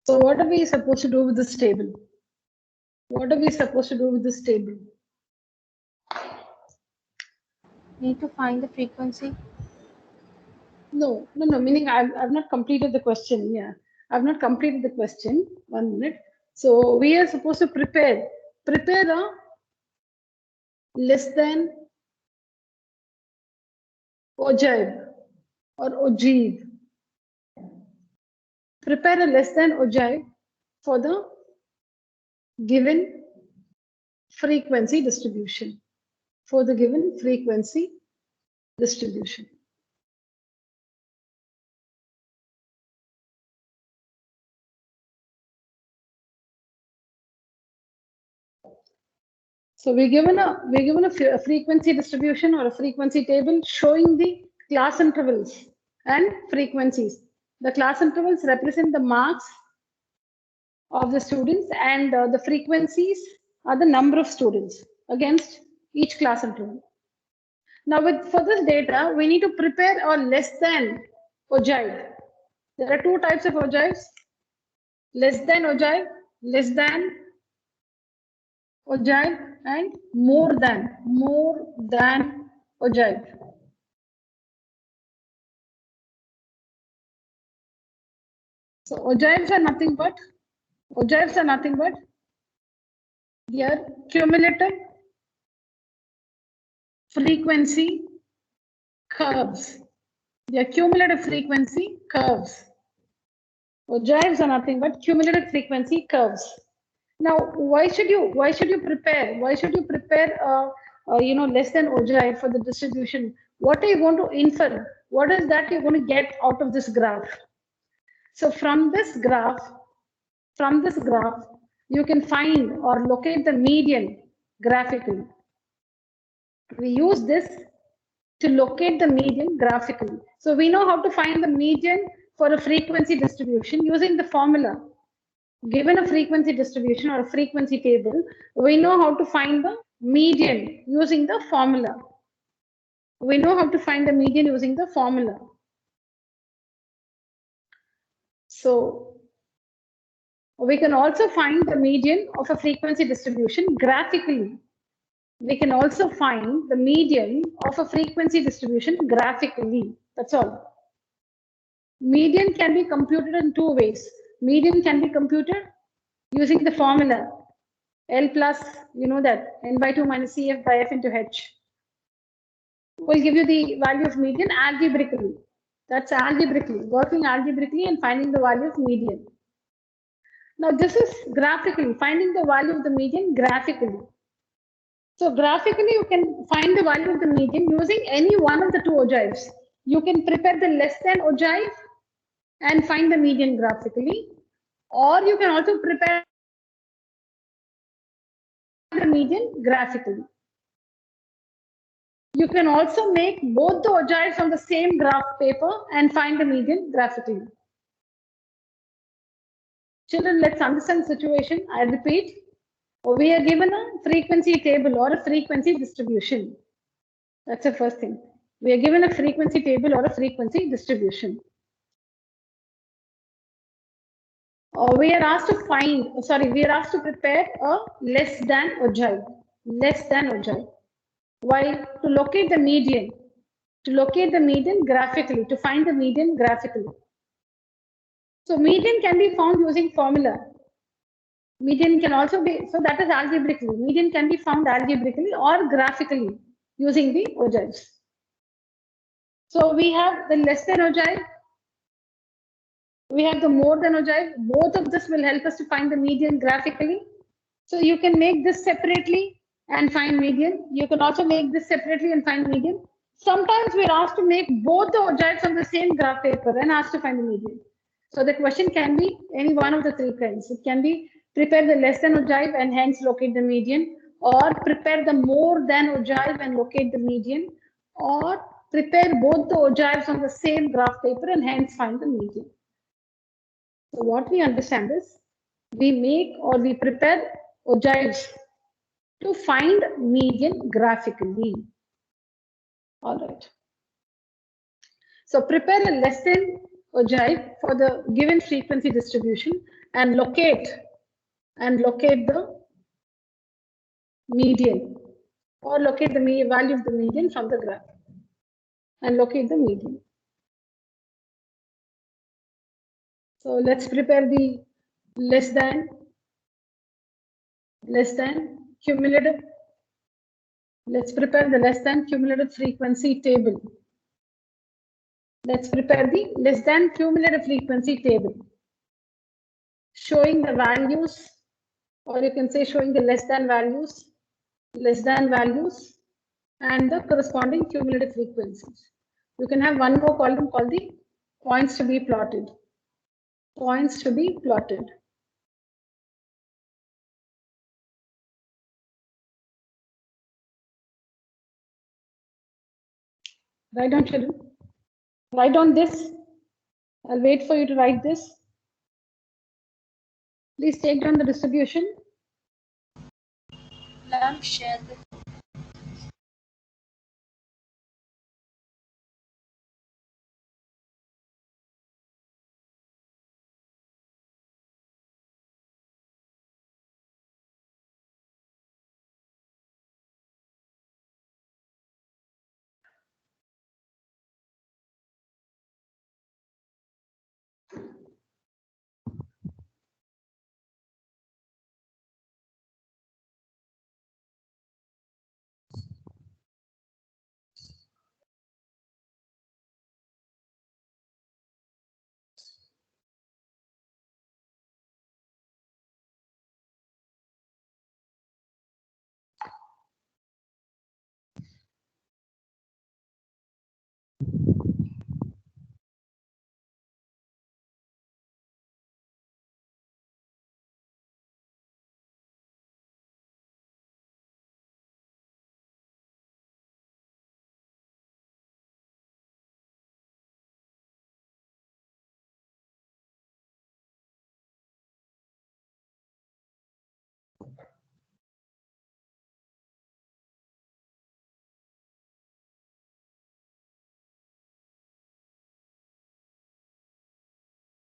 So what are we supposed to do with this table? What are we supposed to do with this table? Need to find the frequency. No, meaning I've not completed the question. Yeah, I've not completed the question. 1 minute. So we are supposed to prepare a less than ogive or ogive. Prepare a less than ogive for the given frequency distribution. For the given frequency distribution. So we're given a frequency distribution or a frequency table showing the class intervals and frequencies. The class intervals represent the marks of the students, and the frequencies are the number of students against each class interval. Now, for this data, we need to prepare a less than ogive. There are two types of ogives: less than ogive, and more than ogive. So ogives are nothing but their cumulative frequency curves. Their cumulative frequency curves. Ogives are nothing but cumulative frequency curves. Now, why should you prepare less than ogive for the distribution? What are you going to infer? What is that you're going to get out of this graph? So from this graph, you can find or locate the median graphically. We use this to locate the median graphically. So we know how to find the median for a frequency distribution using the formula. Given a frequency distribution or a frequency table, we know how to find the median using the formula. So we can also find the median of a frequency distribution graphically. That's all. Median can be computed in two ways. Median can be computed using the formula L plus, you know that, n by 2 minus Cf by f into h will give you the value of median algebraically. That's working algebraically and finding the value of median. Now this is graphically, finding the value of the median graphically. So graphically, you can find the value of the median using any one of the two ogives. You can prepare the less than ogive and find the median graphically, or you can also prepare the median graphically. You can also make both the ogives on the same graph paper and find the median graphically. Children, let's understand the situation. I repeat, we are given a frequency table or a frequency distribution. That's the first thing. We are given a frequency table or a frequency distribution. We are asked to prepare a less than ogive. Why? To locate the median graphically, to find the median graphically. So median can be found using formula. Median can also be, so that is algebraically. Median can be found algebraically or graphically using the ogives. So we have the less than ogive, we have the more than ogive. Both of this will help us to find the median graphically. So you can make this separately and find median. You can also make this separately and find median. Sometimes we're asked to make both the ogives on the same graph paper and asked to find the median. So the question can be any one of the three kinds. It can be prepare the less than ogive and hence locate the median, or prepare the more than ogive and locate the median, or prepare both the ogives on the same graph paper and hence find the median. So what we understand is we make or we prepare ogives to find median graphically. All right. So prepare a less than ogive for the given frequency distribution and locate the median, or locate the value of the median from the graph and locate the median. So let's prepare the less than cumulative. Let's prepare the less than cumulative frequency table. Let's prepare the less than cumulative frequency table showing the values, or you can say showing the less than values and the corresponding cumulative frequencies. You can have one more column called the points to be plotted. Points to be plotted. Write down, children. Write down this. I'll wait for you to write this. Please take down the distribution. Ma'am, share the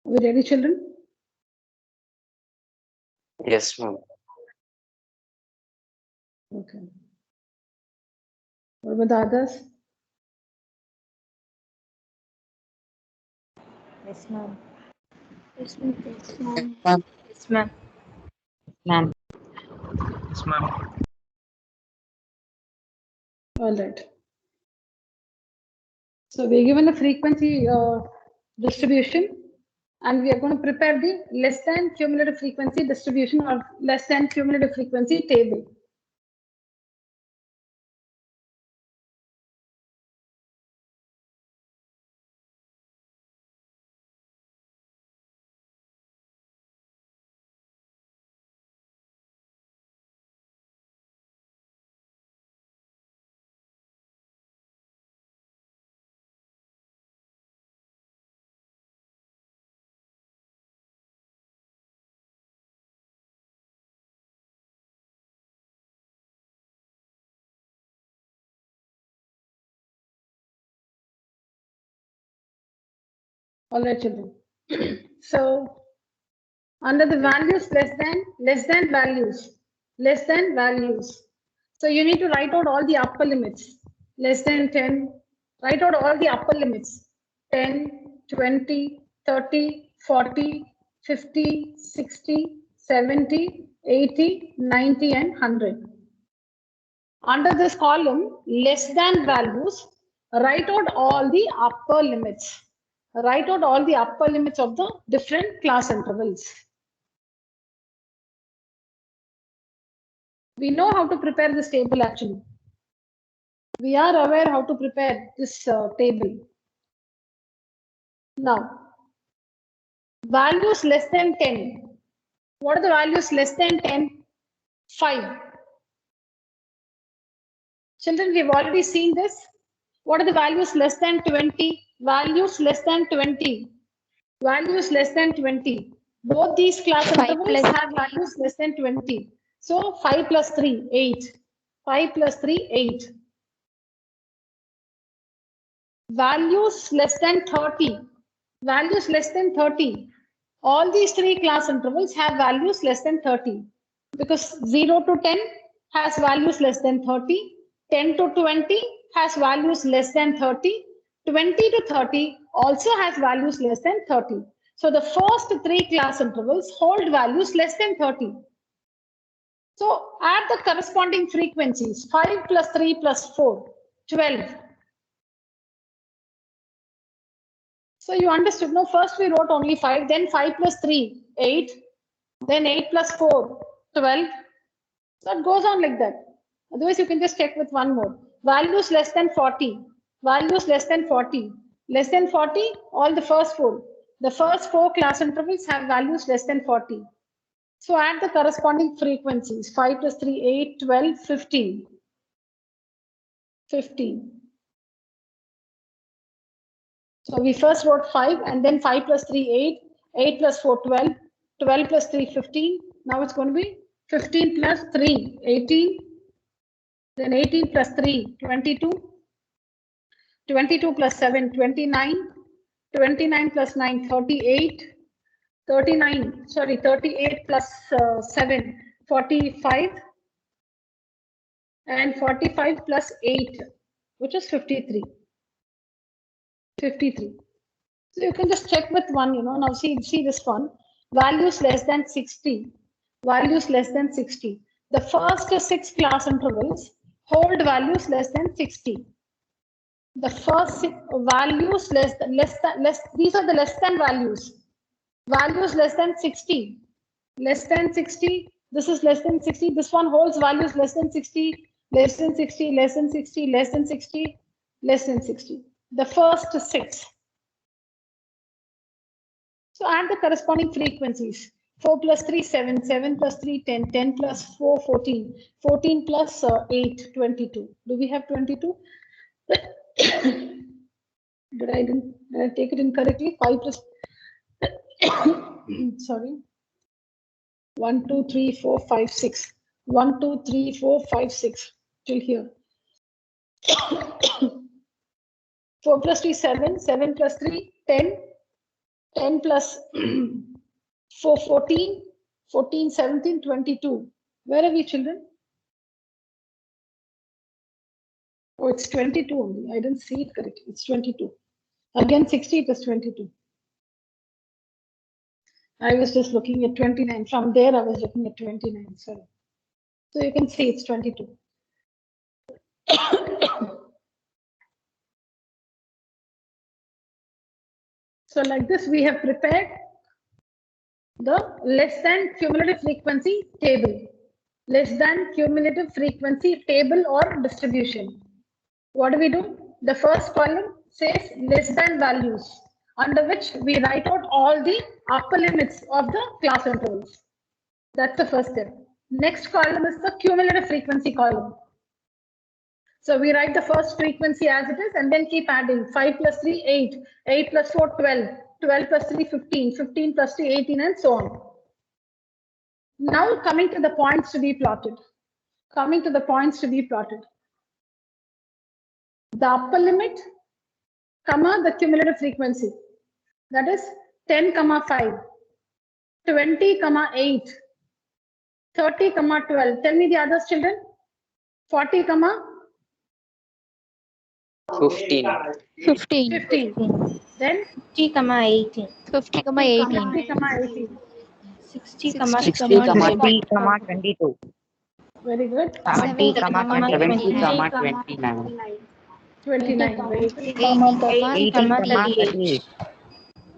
Are we ready, children? Yes, ma'am. Okay. What about the others? Yes, ma'am. Yes, ma'am. Yes, ma'am. Ma'am. Yes, ma'am. Ma'am. Yes, ma'am. All right. So we're given a frequency distribution, and we are going to prepare the less than cumulative frequency distribution or less than cumulative frequency table. All right, children. So under the values less than values. So you need to write out all the upper limits. Less than 10, write out all the upper limits. 10, 20, 30, 40, 50, 60, 70, 80, 90, and 100. Under this column, less than values, write out all the upper limits. Write out all the upper limits of the different class intervals. We know how to prepare this table actually. We are aware how to prepare this table. Now, values less than 10. What are the values less than 10? 5. Children, we've already seen this. What are the values less than 20? Values less than 20. Values less than 20. Both these class intervals have values less than 20. So 5 plus 3, 8. 5 plus 3, 8. Values less than 30. Values less than 30. All these three class intervals have values less than 30. Because 0 to 10 has values less than 30. 10 to 20 has values less than 30. 20 to 30 also has values less than 30. So the first three class intervals hold values less than 30. So add the corresponding frequencies. 5 plus 3 plus 4, 12. So you understood, no? First we wrote only 5, then 5 plus 3, 8, then 8 plus 4, 12. So it goes on like that. Otherwise, you can just check with one more. Values less than 40. Values less than 40. Less than 40, all the first four. The first four class intervals have values less than 40. So add the corresponding frequencies. 5 plus 3, 8, 12, 15. 15. So we first wrote 5 and then 5 plus 3, 8. 8 plus 4, 12. 12 plus 3, 15. Now it's going to be 15 plus 3, 18. Then 18 plus 3, 22. 22 plus 7, 29. 29 plus 9, 38. 38 plus 7, 45. And 45 plus 8, which is 53. 53. So you can just check with one, now see this one. Values less than 60. Values less than 60. The first 6 class intervals hold values less than 60. The first 6 values these are the less than values. Values less than 60. Less than 60. This is less than 60. This one holds values less than 60, less than 60, less than 60, less than 60, less than 60. the first 6. So add the corresponding frequencies. 4 plus 3, 7, 7 plus 3, 10, 10 plus 4, 14, 14 plus 8, 22. Do we have 22? Did I take it incorrectly? 5 plus, sorry. 1, 2, 3, 4, 5, 6. 1, 2, 3, 4, 5, 6. Till here. 4 plus 3, 7. 7 plus 3, 10. 10 plus 4, 14. 14, 17, 22. Where are we, children? Oh, it's 22 only. I didn't see it correctly. It's 22. Again, 60 plus 22. I was just looking at 29. From there, I was looking at 29. Sorry. So you can see it's 22. So like this, we have prepared the less than cumulative frequency table. Less than cumulative frequency table or distribution. What do we do? The first column says less than values, under which we write out all the upper limits of the class intervals. That's the first step. Next column is the cumulative frequency column. So we write the first frequency as it is and then keep adding. 5 plus 3, 8. 8 plus 4, 12. 12 plus 3, 15. 15 plus 3, 18, and so on. Now coming to the points to be plotted. Coming to the points to be plotted. The upper limit, comma, the cumulative frequency. That is 10, 5. 20, 8. 30, 12. Tell me the others, children. 40, 15. 15. 15. Then 50, 18. 50, 18. 60, 60, 22. Very good. 70, 70, 29. 29. Very good. 80, 38.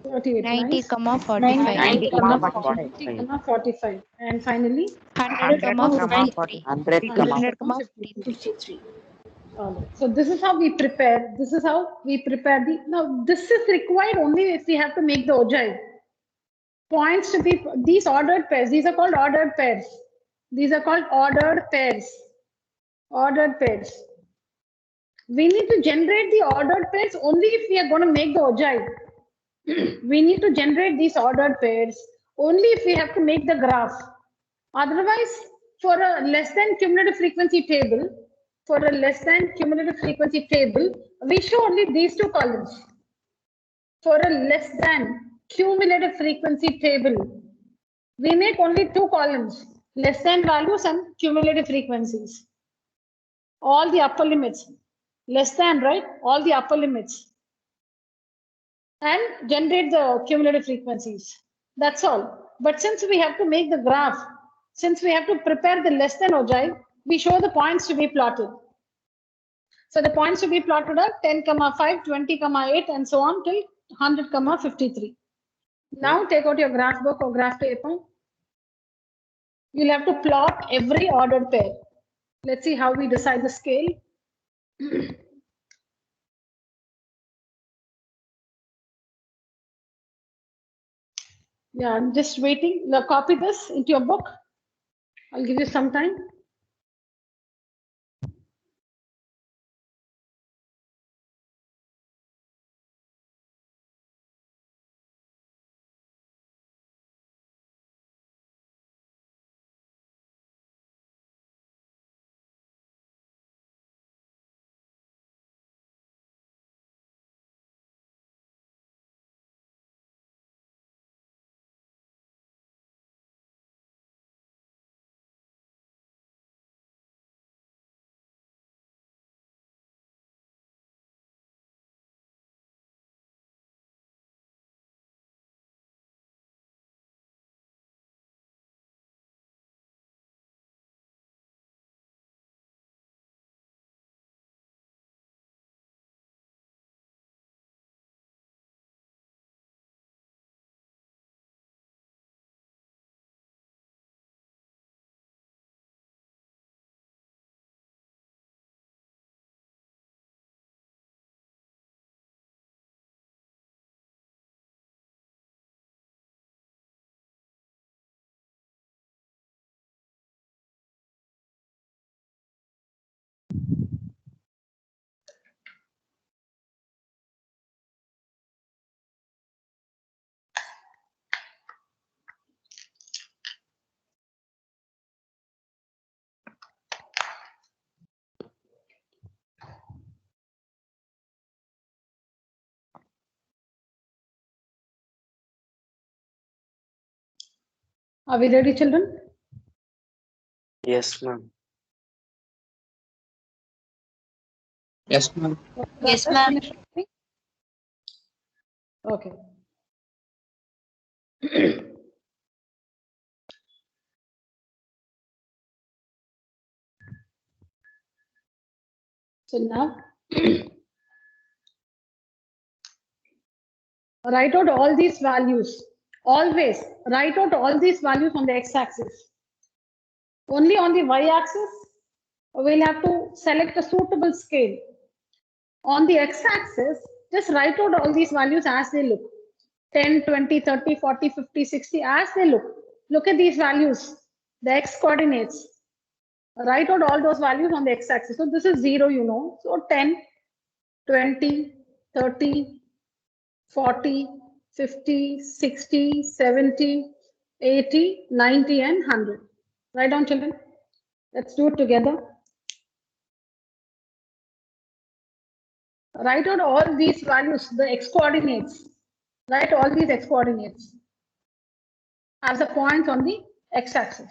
38. 90, Nice. 45. 90, 50, 45. And finally, 100, 53. 100, 100, 53. All right. So this is how we prepare. This is how we prepare the. Now this is required only if we have to make the ogive. Points to be these ordered pairs. These are called ordered pairs. These are called ordered pairs. Ordered pairs. We need to generate the ordered pairs only if we are going to make the ogive. We need to generate these ordered pairs only if we have to make the graph. Otherwise, for a less than cumulative frequency table, we show only these two columns. For a less than cumulative frequency table, we make only two columns, less than values and cumulative frequencies. All the upper limits, less than, right? All the upper limits. And generate the cumulative frequencies. That's all. But since we have to make the graph, since we have to prepare the less than ogive, we show the points to be plotted. So the points to be plotted are 10, 5, 20, 8, and so on till 100, 53. Now take out your graph book or graph paper. You'll have to plot every ordered pair. Let's see how we decide the scale. Yeah, I'm just waiting. Now copy this into your book. I'll give you some time. Are we ready, children? Yes, ma'am. Yes, ma'am. Yes, Let's ma'am. finish it. Okay. So now, write out all these values. Always write out all these values on the x-axis. Only on the y-axis, we'll have to select a suitable scale. On the x-axis, just write out all these values as they look. 10, 20, 30, 40, 50, 60, as they look. Look at these values, the x coordinates. Write out all those values on the x-axis. So this is 0, you know. So 10, 20, 30, 40, 50, 60, 70, 80, 90, and 100. Write down, children. Let's do it together. Write out all these values, the x coordinates. Write all these x coordinates as the points on the x-axis.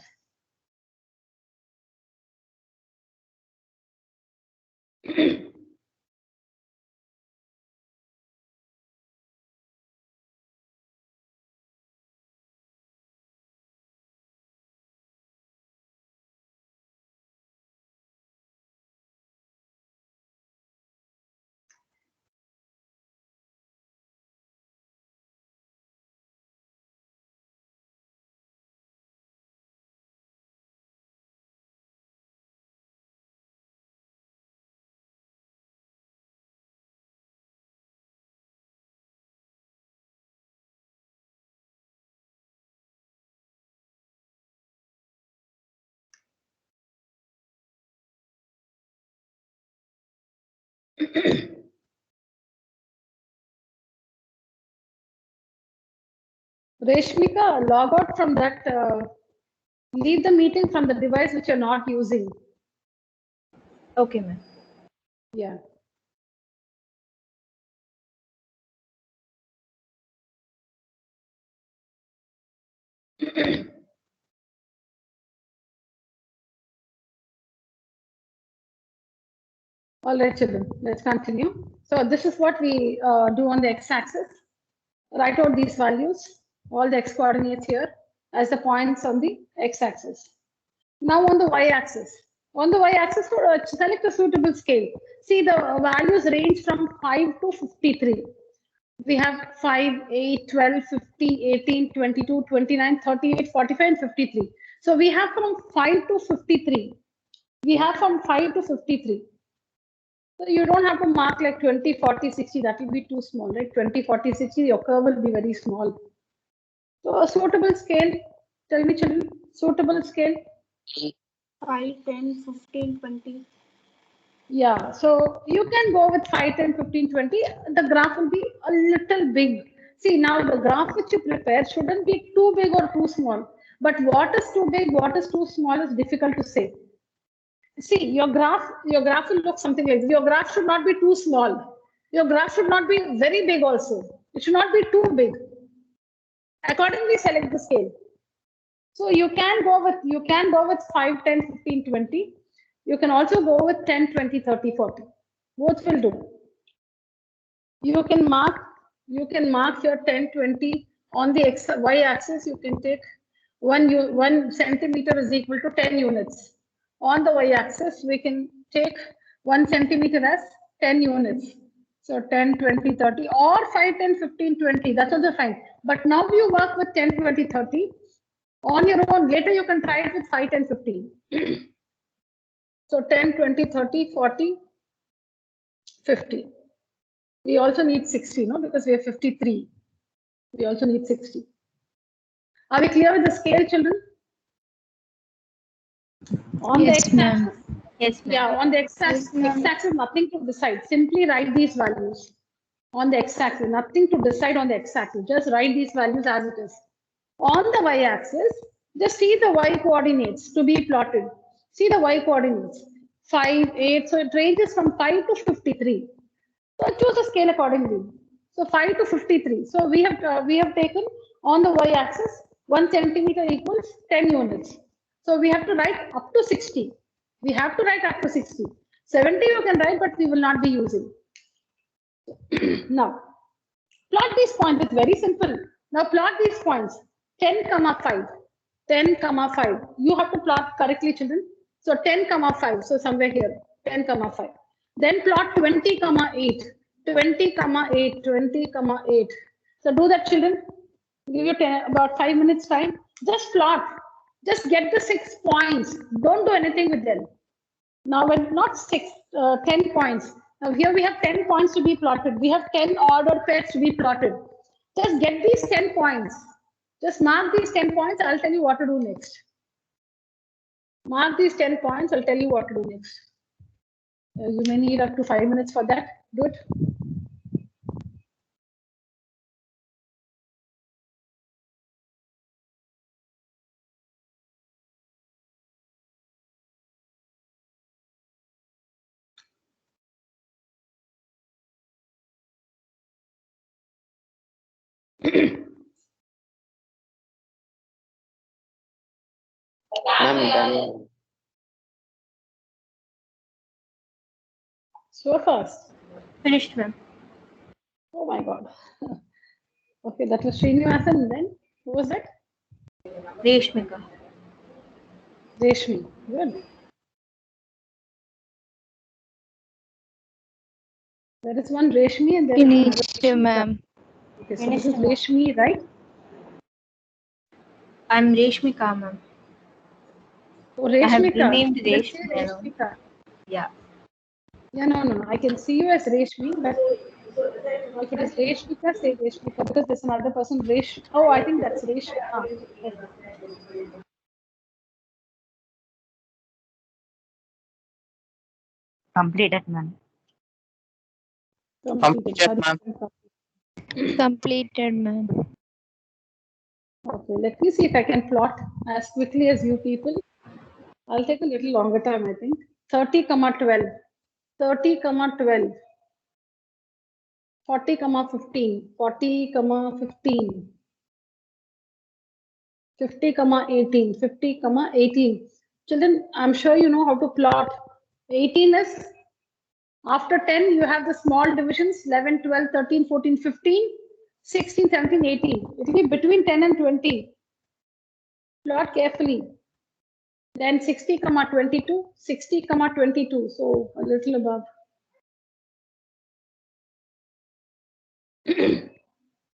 Reshmika, log out from that. Leave the meeting from the device which you're not using. Okay, ma'am. Yeah. All right, children, let's continue. So this is what we do on the x-axis. Write out these values, all the x coordinates here as the points on the x-axis. Now on the y-axis. On the y-axis, select a suitable scale. See, the values range from 5 to 53. We have 5, 8, 12, 50, 18, 22, 29, 38, 45, and 53. So we have from 5 to 53. We have from 5 to 53. So you don't have to mark like 20, 40, 60. That will be too small, right? 20, 40, 60, your curve will be very small. So a suitable scale, tell me children, suitable scale. 5, 10, 15, 20. Yeah, so you can go with 5, 10, 15, 20. The graph will be a little big. See, now the graph which you prepare shouldn't be too big or too small. But what is too big, what is too small is difficult to say. See, your graph will look something like this. Your graph should not be too small. Your graph should not be very big also. It should not be too big. Accordingly, select the scale. So you can go with 5, 10, 15, 20. You can also go with 10, 20, 30, 40. Both will do. You can mark your 10, 20 on the y-axis. You can take 1 centimeter is equal to 10 units. On the y-axis, we can take 1 centimeter as 10 units. So 10, 20, 30, or 5, 10, 15, 20. That's also fine. But now you work with 10, 20, 30 on your own. Later you can try it with 5, 10, 15. So 10, 20, 30, 40, 50. We also need 60, no? Because we have 53. We also need 60. Are we clear with the scale, children? On Yes, the x-axis. Yes, ma'am. Yeah, on the x-axis, nothing to decide. Simply write these values. On the x-axis, nothing to decide on the x-axis. Just write these values as it is. On the y-axis, just see the y coordinates to be plotted. See the y coordinates. 5, 8. So it ranges from 5 to 53. So choose a scale accordingly. So 5 to 53. So we have taken on the y-axis 1 centimeter equals 10 units. So we have to write up to 60. We have to write up to 60. 70 you can write, but we will not be using. Now, plot these points. It's very simple. Now plot these points. 10, 5. 10, 5. You have to plot correctly, children. So 10, 5. So somewhere here, 10, 5. Then plot 20, 8. 20, 8. 20, 8. So do that, children. Give you about 5 minutes time. Just plot. Just get the 6 points. Don't do anything with them. Now, when not 10 points. Now here we have 10 points to be plotted. We have 10 order pairs to be plotted. Just get these 10 points. Just mark these 10 points. I'll tell you what to do next. Mark these 10 points. I'll tell you what to do next. You may need up to 5 minutes for that. Do it. I'm done. So fast. Finished, ma'am. Oh my God. Okay, that was Srinivasan. Then who was that? Reshmika. Reshmi. Good. There is one Reshmi and there is another Finished, ma'am. Okay, so this is Reshmi, right? I'm Reshmika, ma'am. Oh, I have Reshmika. renamed Let's say Reshmi. Reshmika. Yeah. Yeah, no. I can see you as Reshmi, but if it is Reshmika, say Reshmika because there's another person, Resh. Oh, I think that's Reshma. Okay. Completed, ma'am. Completed, ma'am. Completed, ma'am. Okay, let me see if I can plot as quickly as you people. I'll take a little longer time, I think. 30, 12. 30, 12. 40, 15. 40, 15. 50, 18. 50, 18. Children, I'm sure you know how to plot. 18 is after 10, you have the small divisions 11, 12, 13, 14, 15, 16, 17, 18. It will be between 10 and 20. Plot carefully. Then 60, 22, 60, 22. So a little above.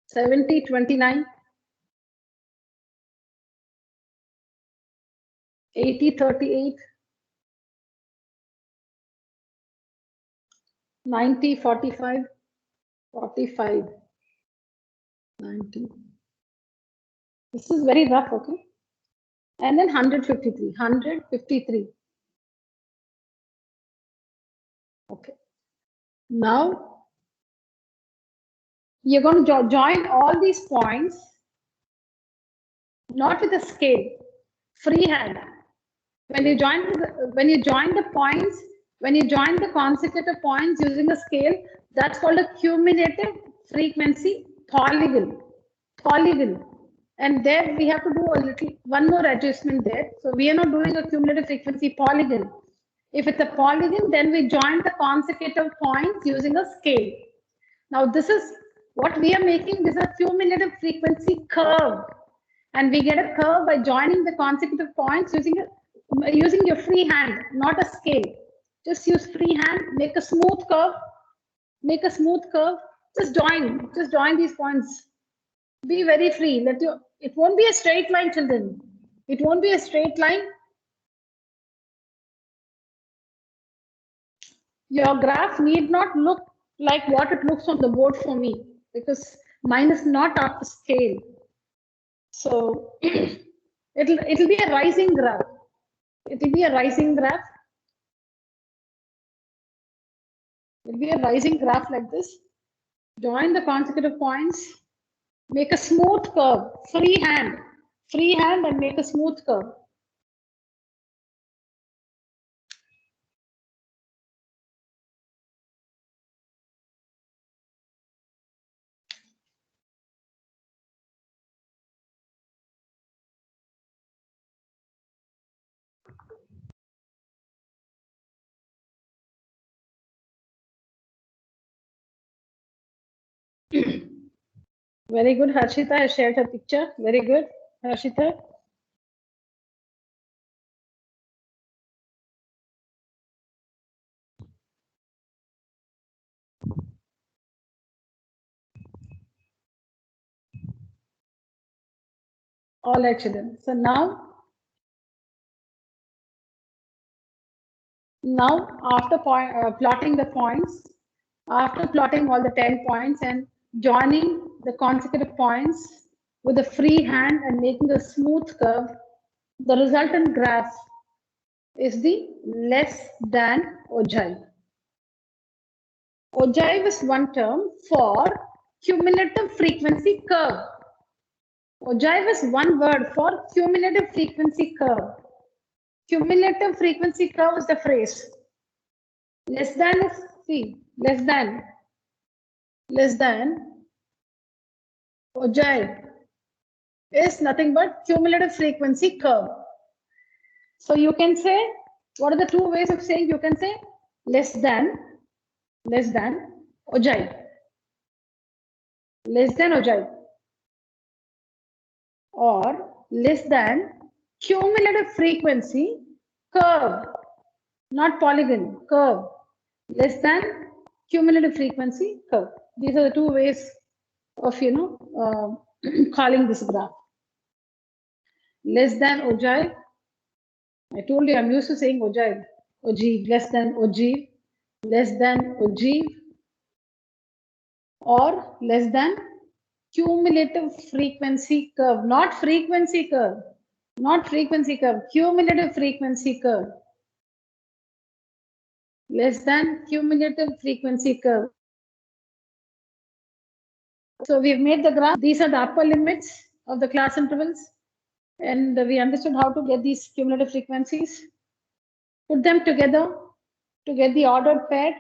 70, 29. 80, 38. 90, 45. 45. 90. This is very rough, okay? And then 153. 153. Okay. Now, you're going to join all these points, not with a scale, freehand. When you join the points, when you join the consecutive points using a scale, that's called a cumulative frequency polygon. And there we have to do one more adjustment there. So we are not doing a cumulative frequency polygon. If it's a polygon, then we join the consecutive points using a scale. Now this is what we are making. This is a cumulative frequency curve. And we get a curve by joining the consecutive points using your free hand, not a scale. Just use free hand, make a smooth curve. Just join these points. Be very free. It won't be a straight line, children. It won't be a straight line. Your graph need not look like what it looks on the board for me, because mine is not up to scale. So it'll be a rising graph. It'll be a rising graph. It'll be a rising graph like this. Join the consecutive points. Make a smooth curve. Free hand and make a smooth curve. Very good. Harshita has shared her picture. Very good. Harshita. All right, children. So now after plotting the points, after plotting all the 10 points and joining the consecutive points with a free hand and making a smooth curve, the resultant graph is the less than ogive. Ogive is one term for cumulative frequency curve. Ogive is one word for cumulative frequency curve. Cumulative frequency curve is the phrase. Less than is, see, less than ogive is nothing but cumulative frequency curve. So you can say, what are the two ways of saying? You can say less than ogive, or less than cumulative frequency curve, not polygon, curve, less than cumulative frequency curve. These are the two ways of, calling this graph. Less than ogive. I told you I'm used to saying ogive. Ogive, less than ogive, or less than cumulative frequency curve, not frequency curve, cumulative frequency curve. Less than cumulative frequency curve. So we've made the graph. These are the upper limits of the class intervals. And we understood how to get these cumulative frequencies. Put them together to get the ordered pair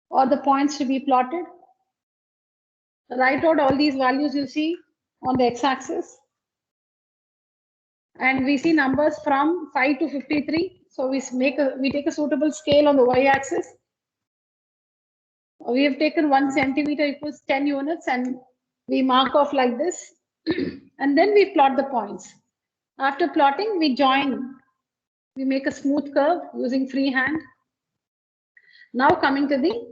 or the points to be plotted. Write out all these values you see on the x-axis. And we see numbers from 5 to 53. So we take a suitable scale on the y-axis. We have taken 1 centimeter equals 10 units, and we mark off like this. And then we plot the points. After plotting, we join. We make a smooth curve using free hand. Now coming to the,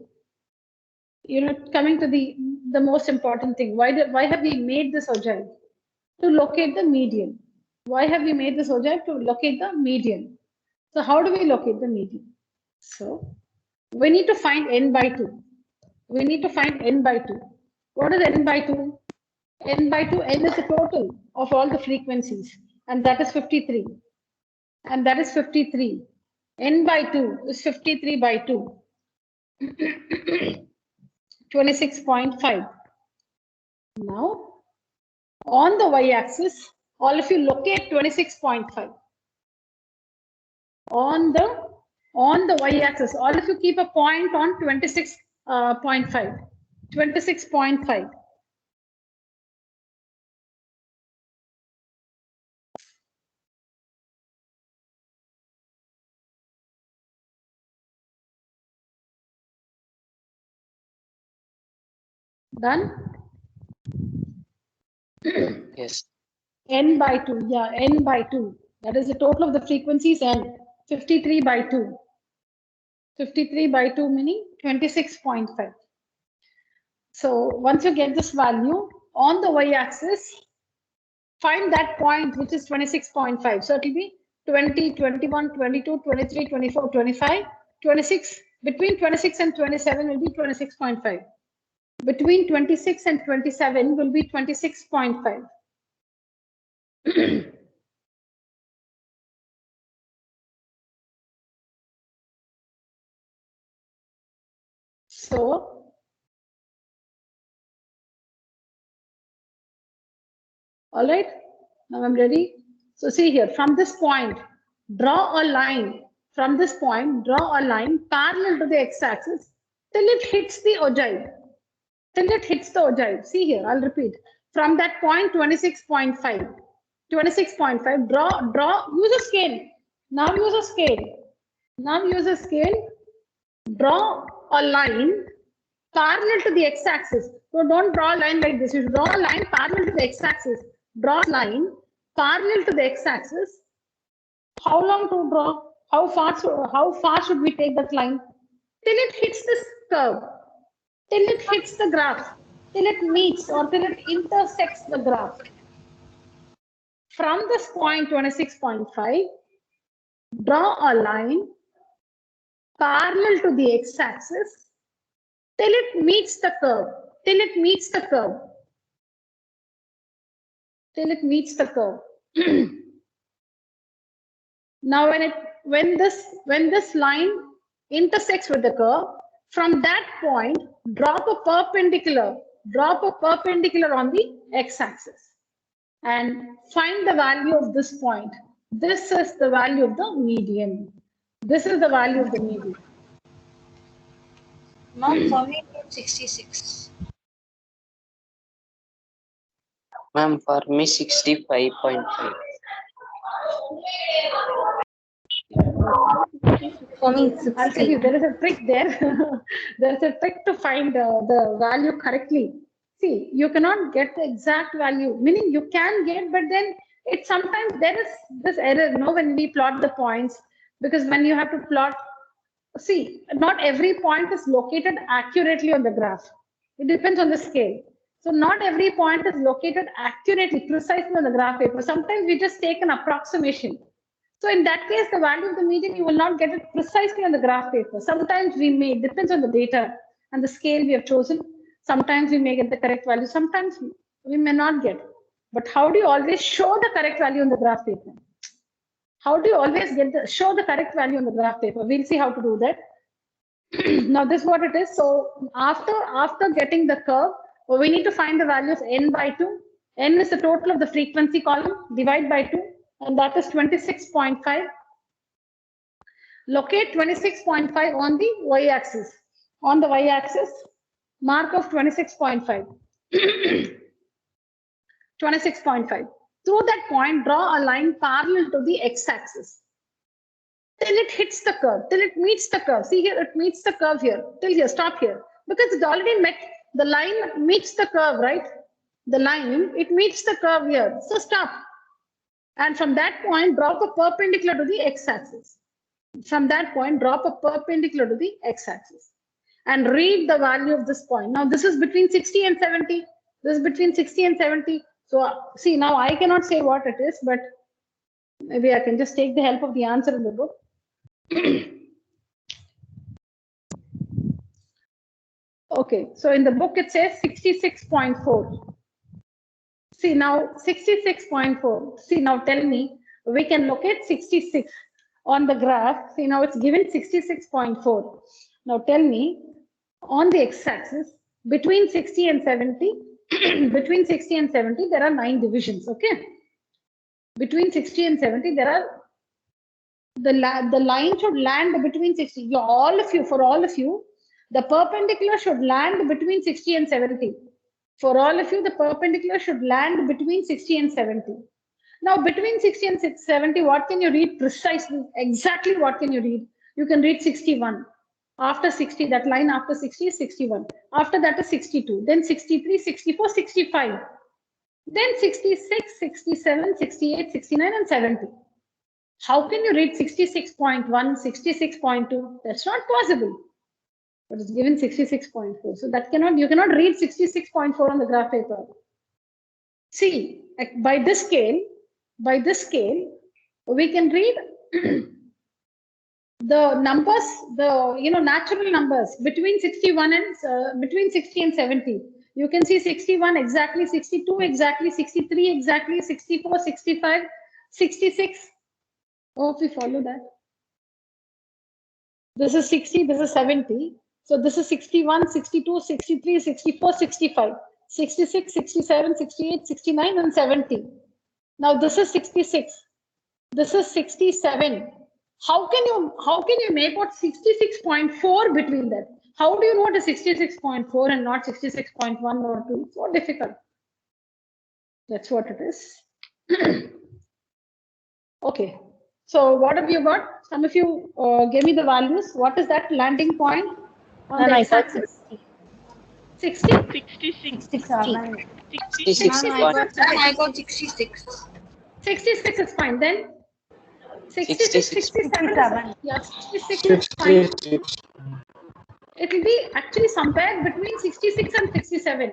the most important thing. Why have we made this ogive? To locate the median. Why have we made this ogive? To locate the median. So how do we locate the median? So we need to find n by 2. We need to find n by 2. What is n by 2? N by 2, n is the total of all the frequencies, and that is 53. And that is 53. N by 2 is 53 by 2. 26.5. Now, on the y-axis, all of you locate 26.5. On the y-axis, all of you keep a point on 26.5. 26.5. Done? Yes. N by 2. Yeah, n by 2. That is the total of the frequencies, n. 53 by 2. 53 by 2 meaning 26.5. So once you get this value on the y-axis, find that point which is 26.5. So it will be 20, 21, 22, 23, 24, 25, 26. Between 26 and 27 will be 26.5. Between 26 and 27 will be 26.5. So all right, now I'm ready. So see here, from this point, draw a line. From this point, draw a line parallel to the x-axis till it hits the ogive. Till it hits the ogive. See here, I'll repeat. From that point, 26.5. 26.5, draw, use a scale. Now use a scale. Draw a line parallel to the x-axis So don't draw a line like this. You should draw a line parallel to the x-axis. Draw a line parallel to the x-axis. How long to draw? How far should we take that line? Till it hits this curve, till it hits the graph, till it meets or till it intersects the graph. From this point 26.5, draw a line parallel to the x-axis till it meets the curve, till it meets the curve, till it meets the curve. Now when this line intersects with the curve, from that point drop a perpendicular on the x-axis and find the value of this point. This is the value of the median. This is the value of the median. Ma'am, for me it's 66. Ma'am, for me 65.5. For me it's I'll tell 60. you, there is a trick there. There is a trick to find the value correctly. See, you cannot get the exact value, meaning you can get, but then it sometimes there is this error, when we plot the points, because when you have to plot, see, not every point is located accurately on the graph. It depends on the scale. So not every point is located accurately, precisely on the graph paper. Sometimes we just take an approximation. So in that case, the value of the median, you will not get it precisely on the graph paper. Sometimes we may, it depends on the data and the scale we have chosen. Sometimes we may get the correct value. Sometimes we may not get. But how do you always show the correct value on the graph paper? How do you always show the correct value on the graph paper? We'll see how to do that. Now this is what it is. So after getting the curve, we need to find the value of n by 2. N is the total of the frequency column, divide by 2. And that is 26.5. Locate 26.5 on the y-axis. On the y-axis, mark of 26.5. 26.5. Through that point, draw a line parallel to the x-axis. Till it hits the curve, till it meets the curve. See here, it meets the curve here. Till here, stop here. Because it's already met, the line meets the curve, right? The line, it meets the curve here. So stop. And from that point, drop a perpendicular to the x-axis. From that point, drop a perpendicular to the x-axis. And read the value of this point. Now, this is between 60 and 70. This is between 60 and 70. So, see, now I cannot say what it is, but maybe I can just take the help of the answer in the book. Okay, so in the book, it says 66.4. See now 66.4. See now tell me, we can locate 66 on the graph. See now it's given 66.4. Now tell me on the x-axis between 60 and 70, between 60 and 70 there are 9 divisions. Okay, between 60 and 70 there are the line should land between 60. For all of you, the perpendicular should land between 60 and 70. For all of you, the perpendicular should land between 60 and 70. Now, between 60 and 70, what can you read precisely? Exactly what can you read? You can read 61. After 60, that line after 60 is 61. After that is 62. Then 63, 64, 65. Then 66, 67, 68, 69, and 70. How can you read 66.1, 66.2? That's not possible. But it's given 66.4. So that you cannot read 66.4 on the graph paper. See, by this scale, we can read the numbers, natural numbers between 61 and between 60 and 70. You can see 61 exactly, 62 exactly, 63 exactly, 64, 65, 66. Hope we follow that. This is 60, this is 70. So this is 61, 62, 63, 64, 65, 66, 67, 68, 69, and 70. Now this is 66. This is 67. How can you make out 66.4 between that? How do you know it is 66.4 and not 66.1 or 2? It's so difficult. That's what it is. Okay. So what have you got? Some of you gave me the values. What is that landing point on the x-axis? 60? 66. 67. 66. I got 66. 66 is fine. Then 66, 67. 67. Yeah, 66 is fine. It will be actually somewhere between 66 and 67.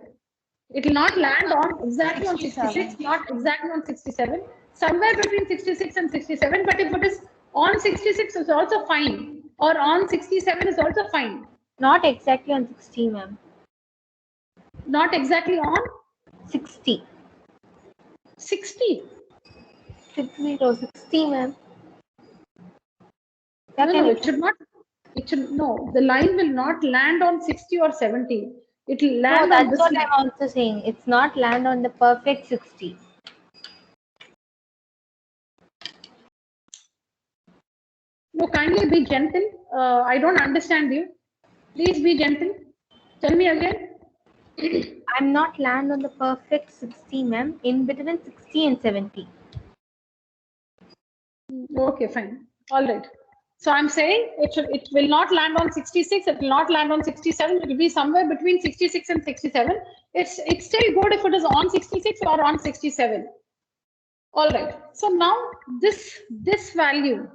It will not land on exactly on 66, not exactly on 67. Somewhere between 66 and 67. But if it is on 66, is also fine. Or on 67 is also fine. Not exactly on 60, ma'am. Not exactly on 60. 60. 60, ma'am. No, it should not. It should no. The line will not land on 60 or 70. It will land No, on that's this what line. I'm also saying. It's not land on the perfect 60. No, kindly be gentle. I don't understand you. Please be gentle. Tell me again. I'm not land on the perfect 60, ma'am. In between 60 and 70. Okay, fine. All right. So I'm saying it will not land on 66. It will not land on 67. It will be somewhere between 66 and 67. It's still good if it is on 66 or on 67. All right. So now this value,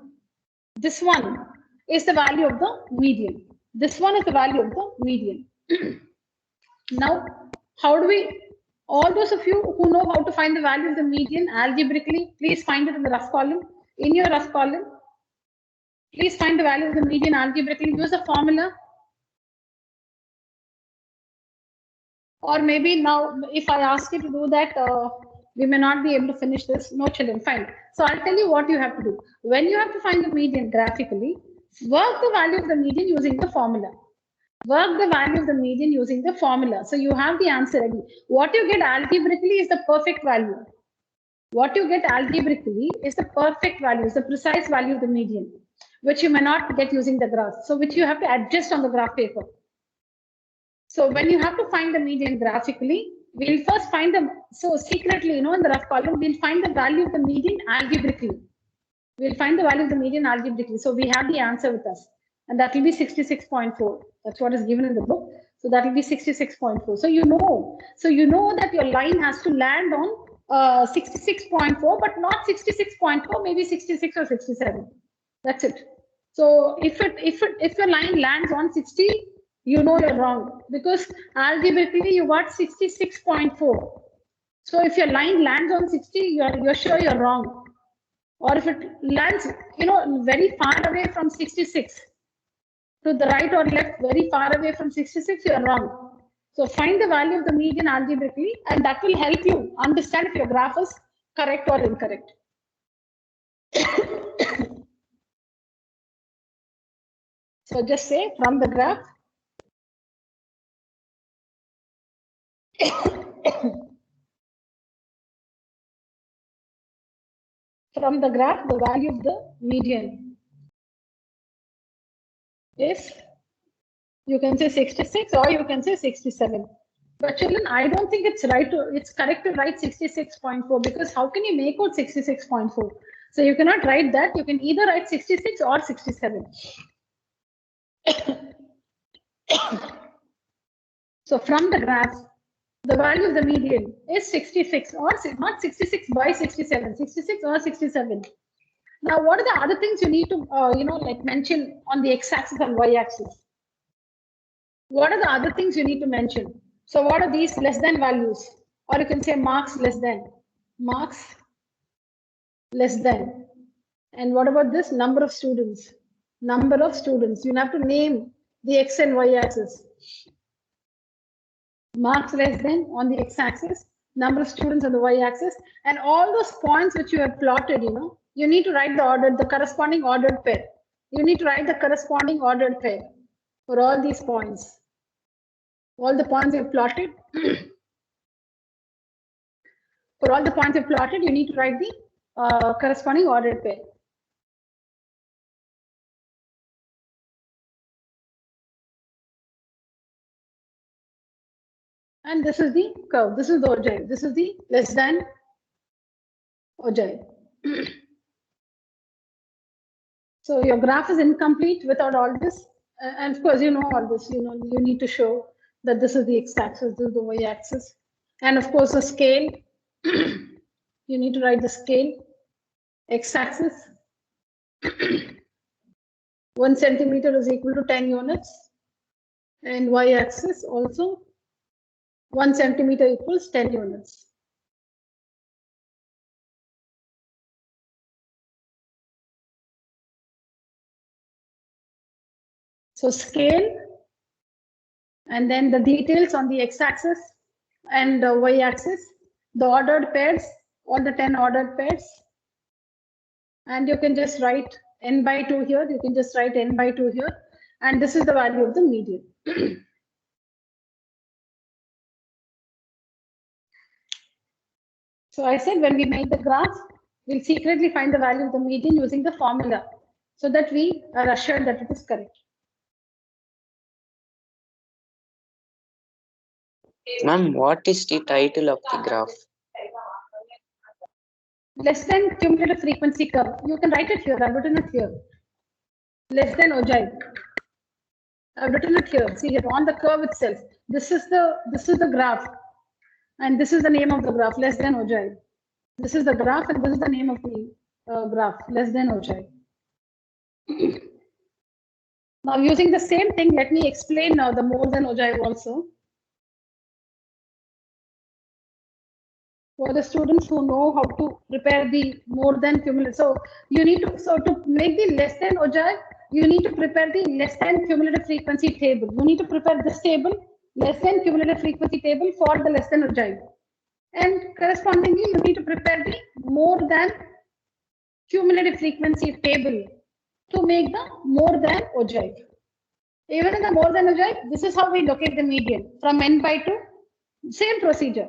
this one is the value of the median. This one is the value of the median. Now, how do we? All those of you who know how to find the value of the median algebraically, please find it in the rough column. In your rough column, please find the value of the median algebraically. Use the formula. Or maybe now, if I ask you to do that, we may not be able to finish this. No, children, fine. So I'll tell you what you have to do. When you have to find the median graphically, work the value of the median using the formula. Work the value of the median using the formula. So you have the answer ready. What you get algebraically is the perfect value. What you get algebraically is the perfect value, is the precise value of the median, which you may not get using the graph. So which you have to adjust on the graph paper. So when you have to find the median graphically, we'll first find the, so secretly, in the rough column, we'll find the value of the median algebraically. We'll find the value of the median algebraically. So we have the answer with us. And that will be 66.4. That's what is given in the book. So that will be 66.4. So you know that your line has to land on 66.4, but not 66.4, maybe 66 or 67. That's it. So if your line lands on 60, you know you're wrong, because algebraically you got 66.4. So if your line lands on 60, you're sure you're wrong. Or if it lands, very far away from 66, to the right or left, very far away from 66, you're wrong. So find the value of the median algebraically, and that will help you understand if your graph is correct or incorrect. So just say from the graph, from the graph, the value of the median is, you can say 66 or you can say 67. But children, I don't think it's correct to write 66.4, because how can you make out 66.4? So you cannot write that. You can either write 66 or 67. So from the graph, the value of the median is 66, or not 66 by 67, 66 or 67. Now, what are the other things you need to, mention on the x-axis and y-axis? What are the other things you need to mention? So what are these less than values? Or you can say marks less than. Marks less than. And what about this? Number of students. Number of students. You have to name the x and y axis. Marks less than on the x-axis, number of students on the y-axis, and all those points which you have plotted, you need to write the corresponding ordered pair. You need to write the corresponding ordered pair for all these points. All the points you've plotted. For all the points you've plotted, you need to write the corresponding ordered pair. And this is the curve. This is the ogive. This is the less than ogive. So your graph is incomplete without all this. And of course, you know all this. You need to show that this is the x-axis, this is the y-axis. And of course, the scale, you need to write the scale, x-axis, 1 centimeter is equal to 10 units. And y-axis also, 1 centimeter equals 10 units. So scale, and then the details on the x-axis and the y-axis, the ordered pairs, all the 10 ordered pairs. And you can just write n by 2 here. You can just write n by 2 here. And this is the value of the median. So I said when we make the graph, we'll secretly find the value of the median using the formula so that we are assured that it is correct. Ma'am, what is the title of the graph? Less than cumulative frequency curve. You can write it here. I've written it here. Less than ogive. I've written it here. See here on the curve itself. This is the graph, and this is the name of the graph. Less than ogive. This is the graph, and this is the name of the graph. Less than ogive. Now using the same thing, let me explain now the more than ogive also. For the students who know how to prepare the more than cumulative. So you need to, to make the less than ogive, you need to prepare the less than cumulative frequency table. You need to prepare this table, less than cumulative frequency table for the less than ogive. And correspondingly, you need to prepare the more than cumulative frequency table to make the more than ogive. Even in the more than ogive, this is how we locate the median from n by 2. Same procedure.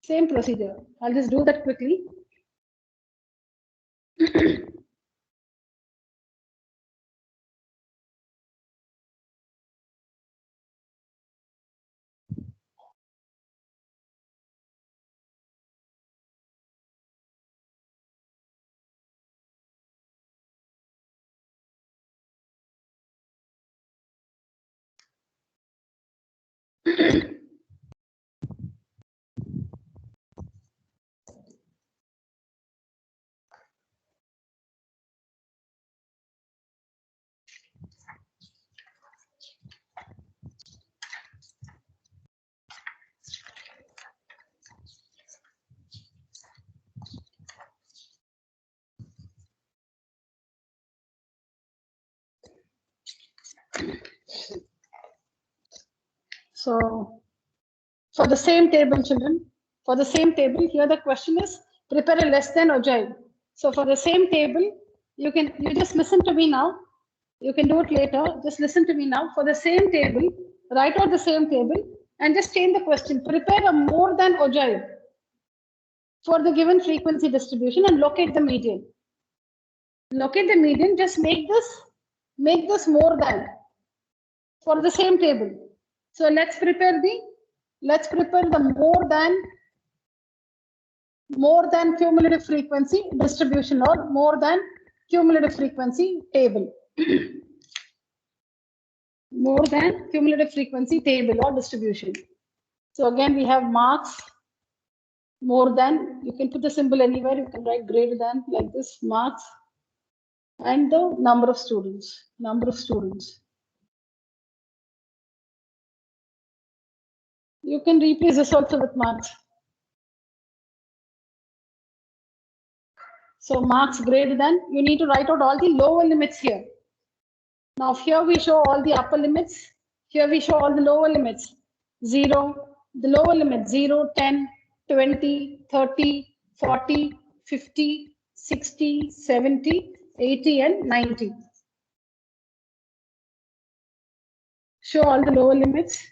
Same procedure. I'll just do that quickly. So for the same table, children, for the same table, here the question is prepare a less than ogive. So for the same table, you just listen to me now. You can do it later. Just listen to me now. For the same table, write out the same table and just change the question. Prepare a more than ogive for the given frequency distribution and locate the median. Locate the median. Just make this more than for the same table. So let's prepare the more than cumulative frequency distribution or more than cumulative frequency table. More than cumulative frequency table or distribution. So again, we have marks, more than, you can put the symbol anywhere, you can write greater than like this, marks, and the number of students, You can replace this also with marks. So marks greater than, you need to write out all the lower limits here. Now here we show all the upper limits. Here we show all the lower limits. 0, the lower limit 0, 10, 20, 30, 40, 50, 60, 70, 80, and 90. Show all the lower limits.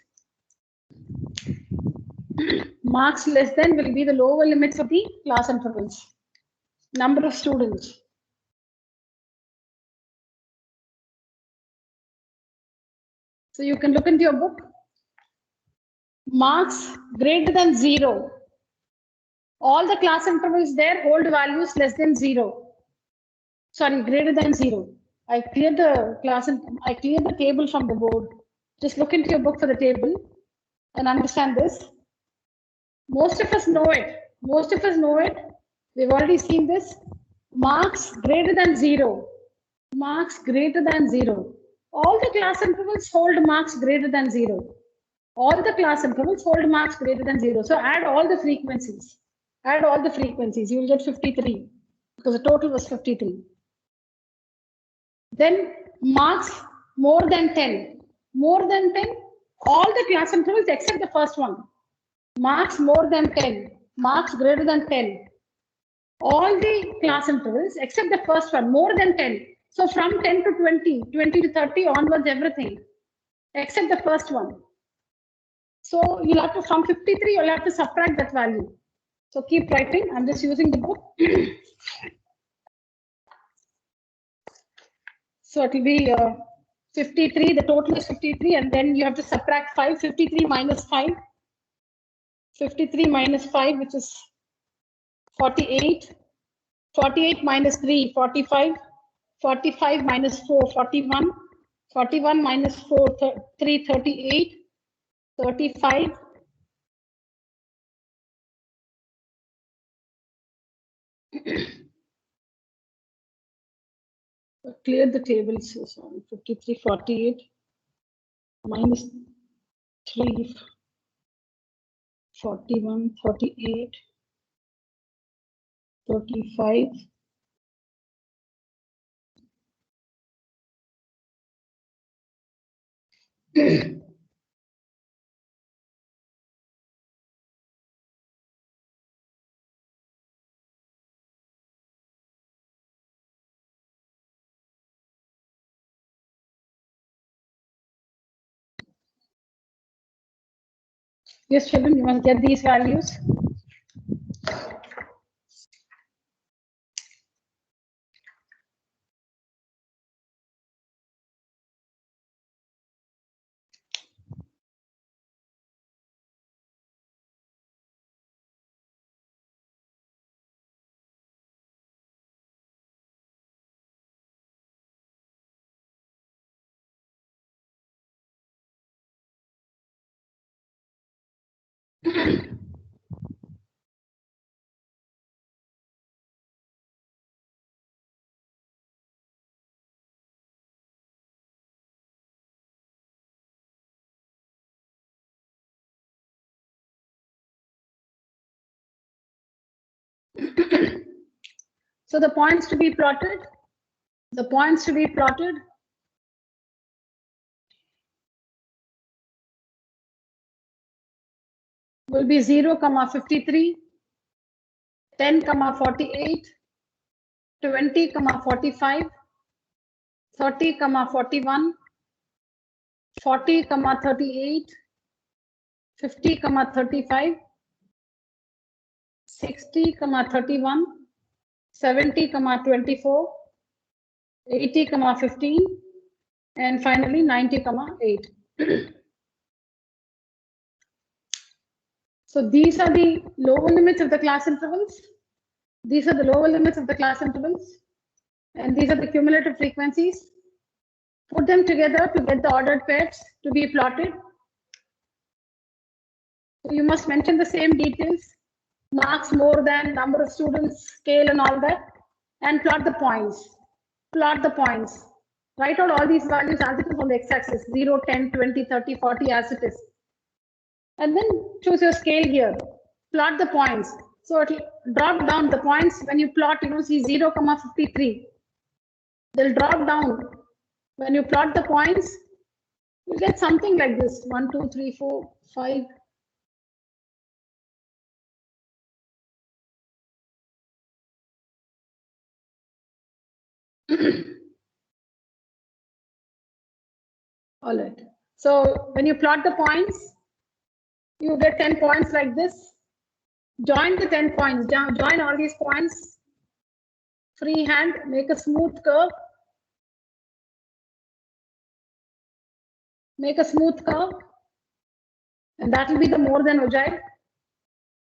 Marks less than will be the lower limits of the class intervals. Number of students. So you can look into your book. Marks greater than 0. All the class intervals there hold values less than 0. Sorry, greater than 0. I cleared the class and I cleared the table from the board. Just look into your book for the table and understand this. Most of us know it. Most of us know it. We've already seen this. Marks greater than 0. Marks greater than 0. All the class intervals hold marks greater than 0. All the class intervals hold marks greater than 0. So add all the frequencies. Add all the frequencies. You will get 53 because the total was 53. Then marks more than 10. More than 10. All the class intervals except the first one. Marks more than 10. Marks greater than 10. All the class intervals except the first one, more than 10. So from 10 to 20, 20 to 30 onwards, everything except the first one. So you'll have to, from 53, you'll have to subtract that value. So keep writing. I'm just using the book. So it will be 53. The total is 53, and then you have to subtract 5. 53 minus 5. 53 minus 5, which is 48. 48 minus 3, 45. 45 minus 4, 41. 41 minus 4, 3, 38. 35. Clear the tables. So sorry, 53, 48 minus 3, 41, 38, 35. Yes, children, you must get these values. So the points to be plotted, will be 0, 53, 10, 48, 20, 45, 30, 41, 40, 38, 50, 35, 60, 31, 70, 24, 80, 15, and finally 90, 8. So these are the lower limits of the class intervals. These are the lower limits of the class intervals. And these are the cumulative frequencies. Put them together to get the ordered pairs to be plotted. So you must mention the same details, marks more than, number of students, scale and all that, and plot the points. Plot the points. Write out all these values as it is on the x-axis, 0, 10, 20, 30, 40 as it is. And then choose your scale here. Plot the points. So it will drop down the points when you plot, see 0, 53. They'll drop down. When you plot the points, you get something like this, 1, 2, 3, 4, 5. All right. So when you plot the points, you get 10 points like this. Join the 10 points. Join all these points. Freehand, make a smooth curve. Make a smooth curve. And that will be the more than ogive.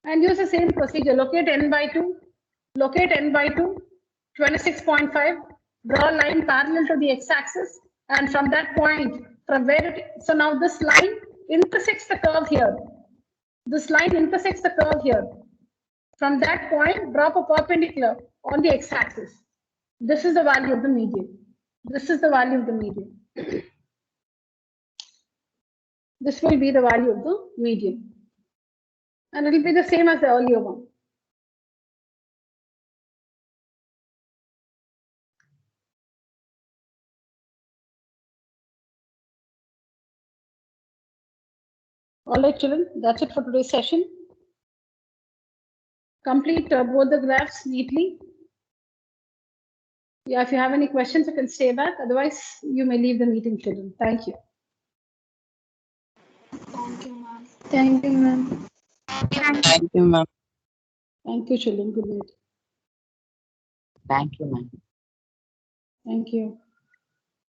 And use the same procedure. Locate n by 2. Locate n by 2. 26.5. Draw a line parallel to the x-axis. And from that point, from where it, so now this line intersects the curve here. This line intersects the curve here. From that point, drop a perpendicular on the x-axis. This is the value of the median. This is the value of the median. This will be the value of the median. And it will be the same as the earlier one. All right, children, that's it for today's session. Complete both the graphs neatly. Yeah, if you have any questions, you can stay back. Otherwise, you may leave the meeting, children. Thank you. Thank you, ma'am. Thank you, ma'am. Thank you, ma'am. Thank you, children. Good night. Thank you, ma'am. Thank you.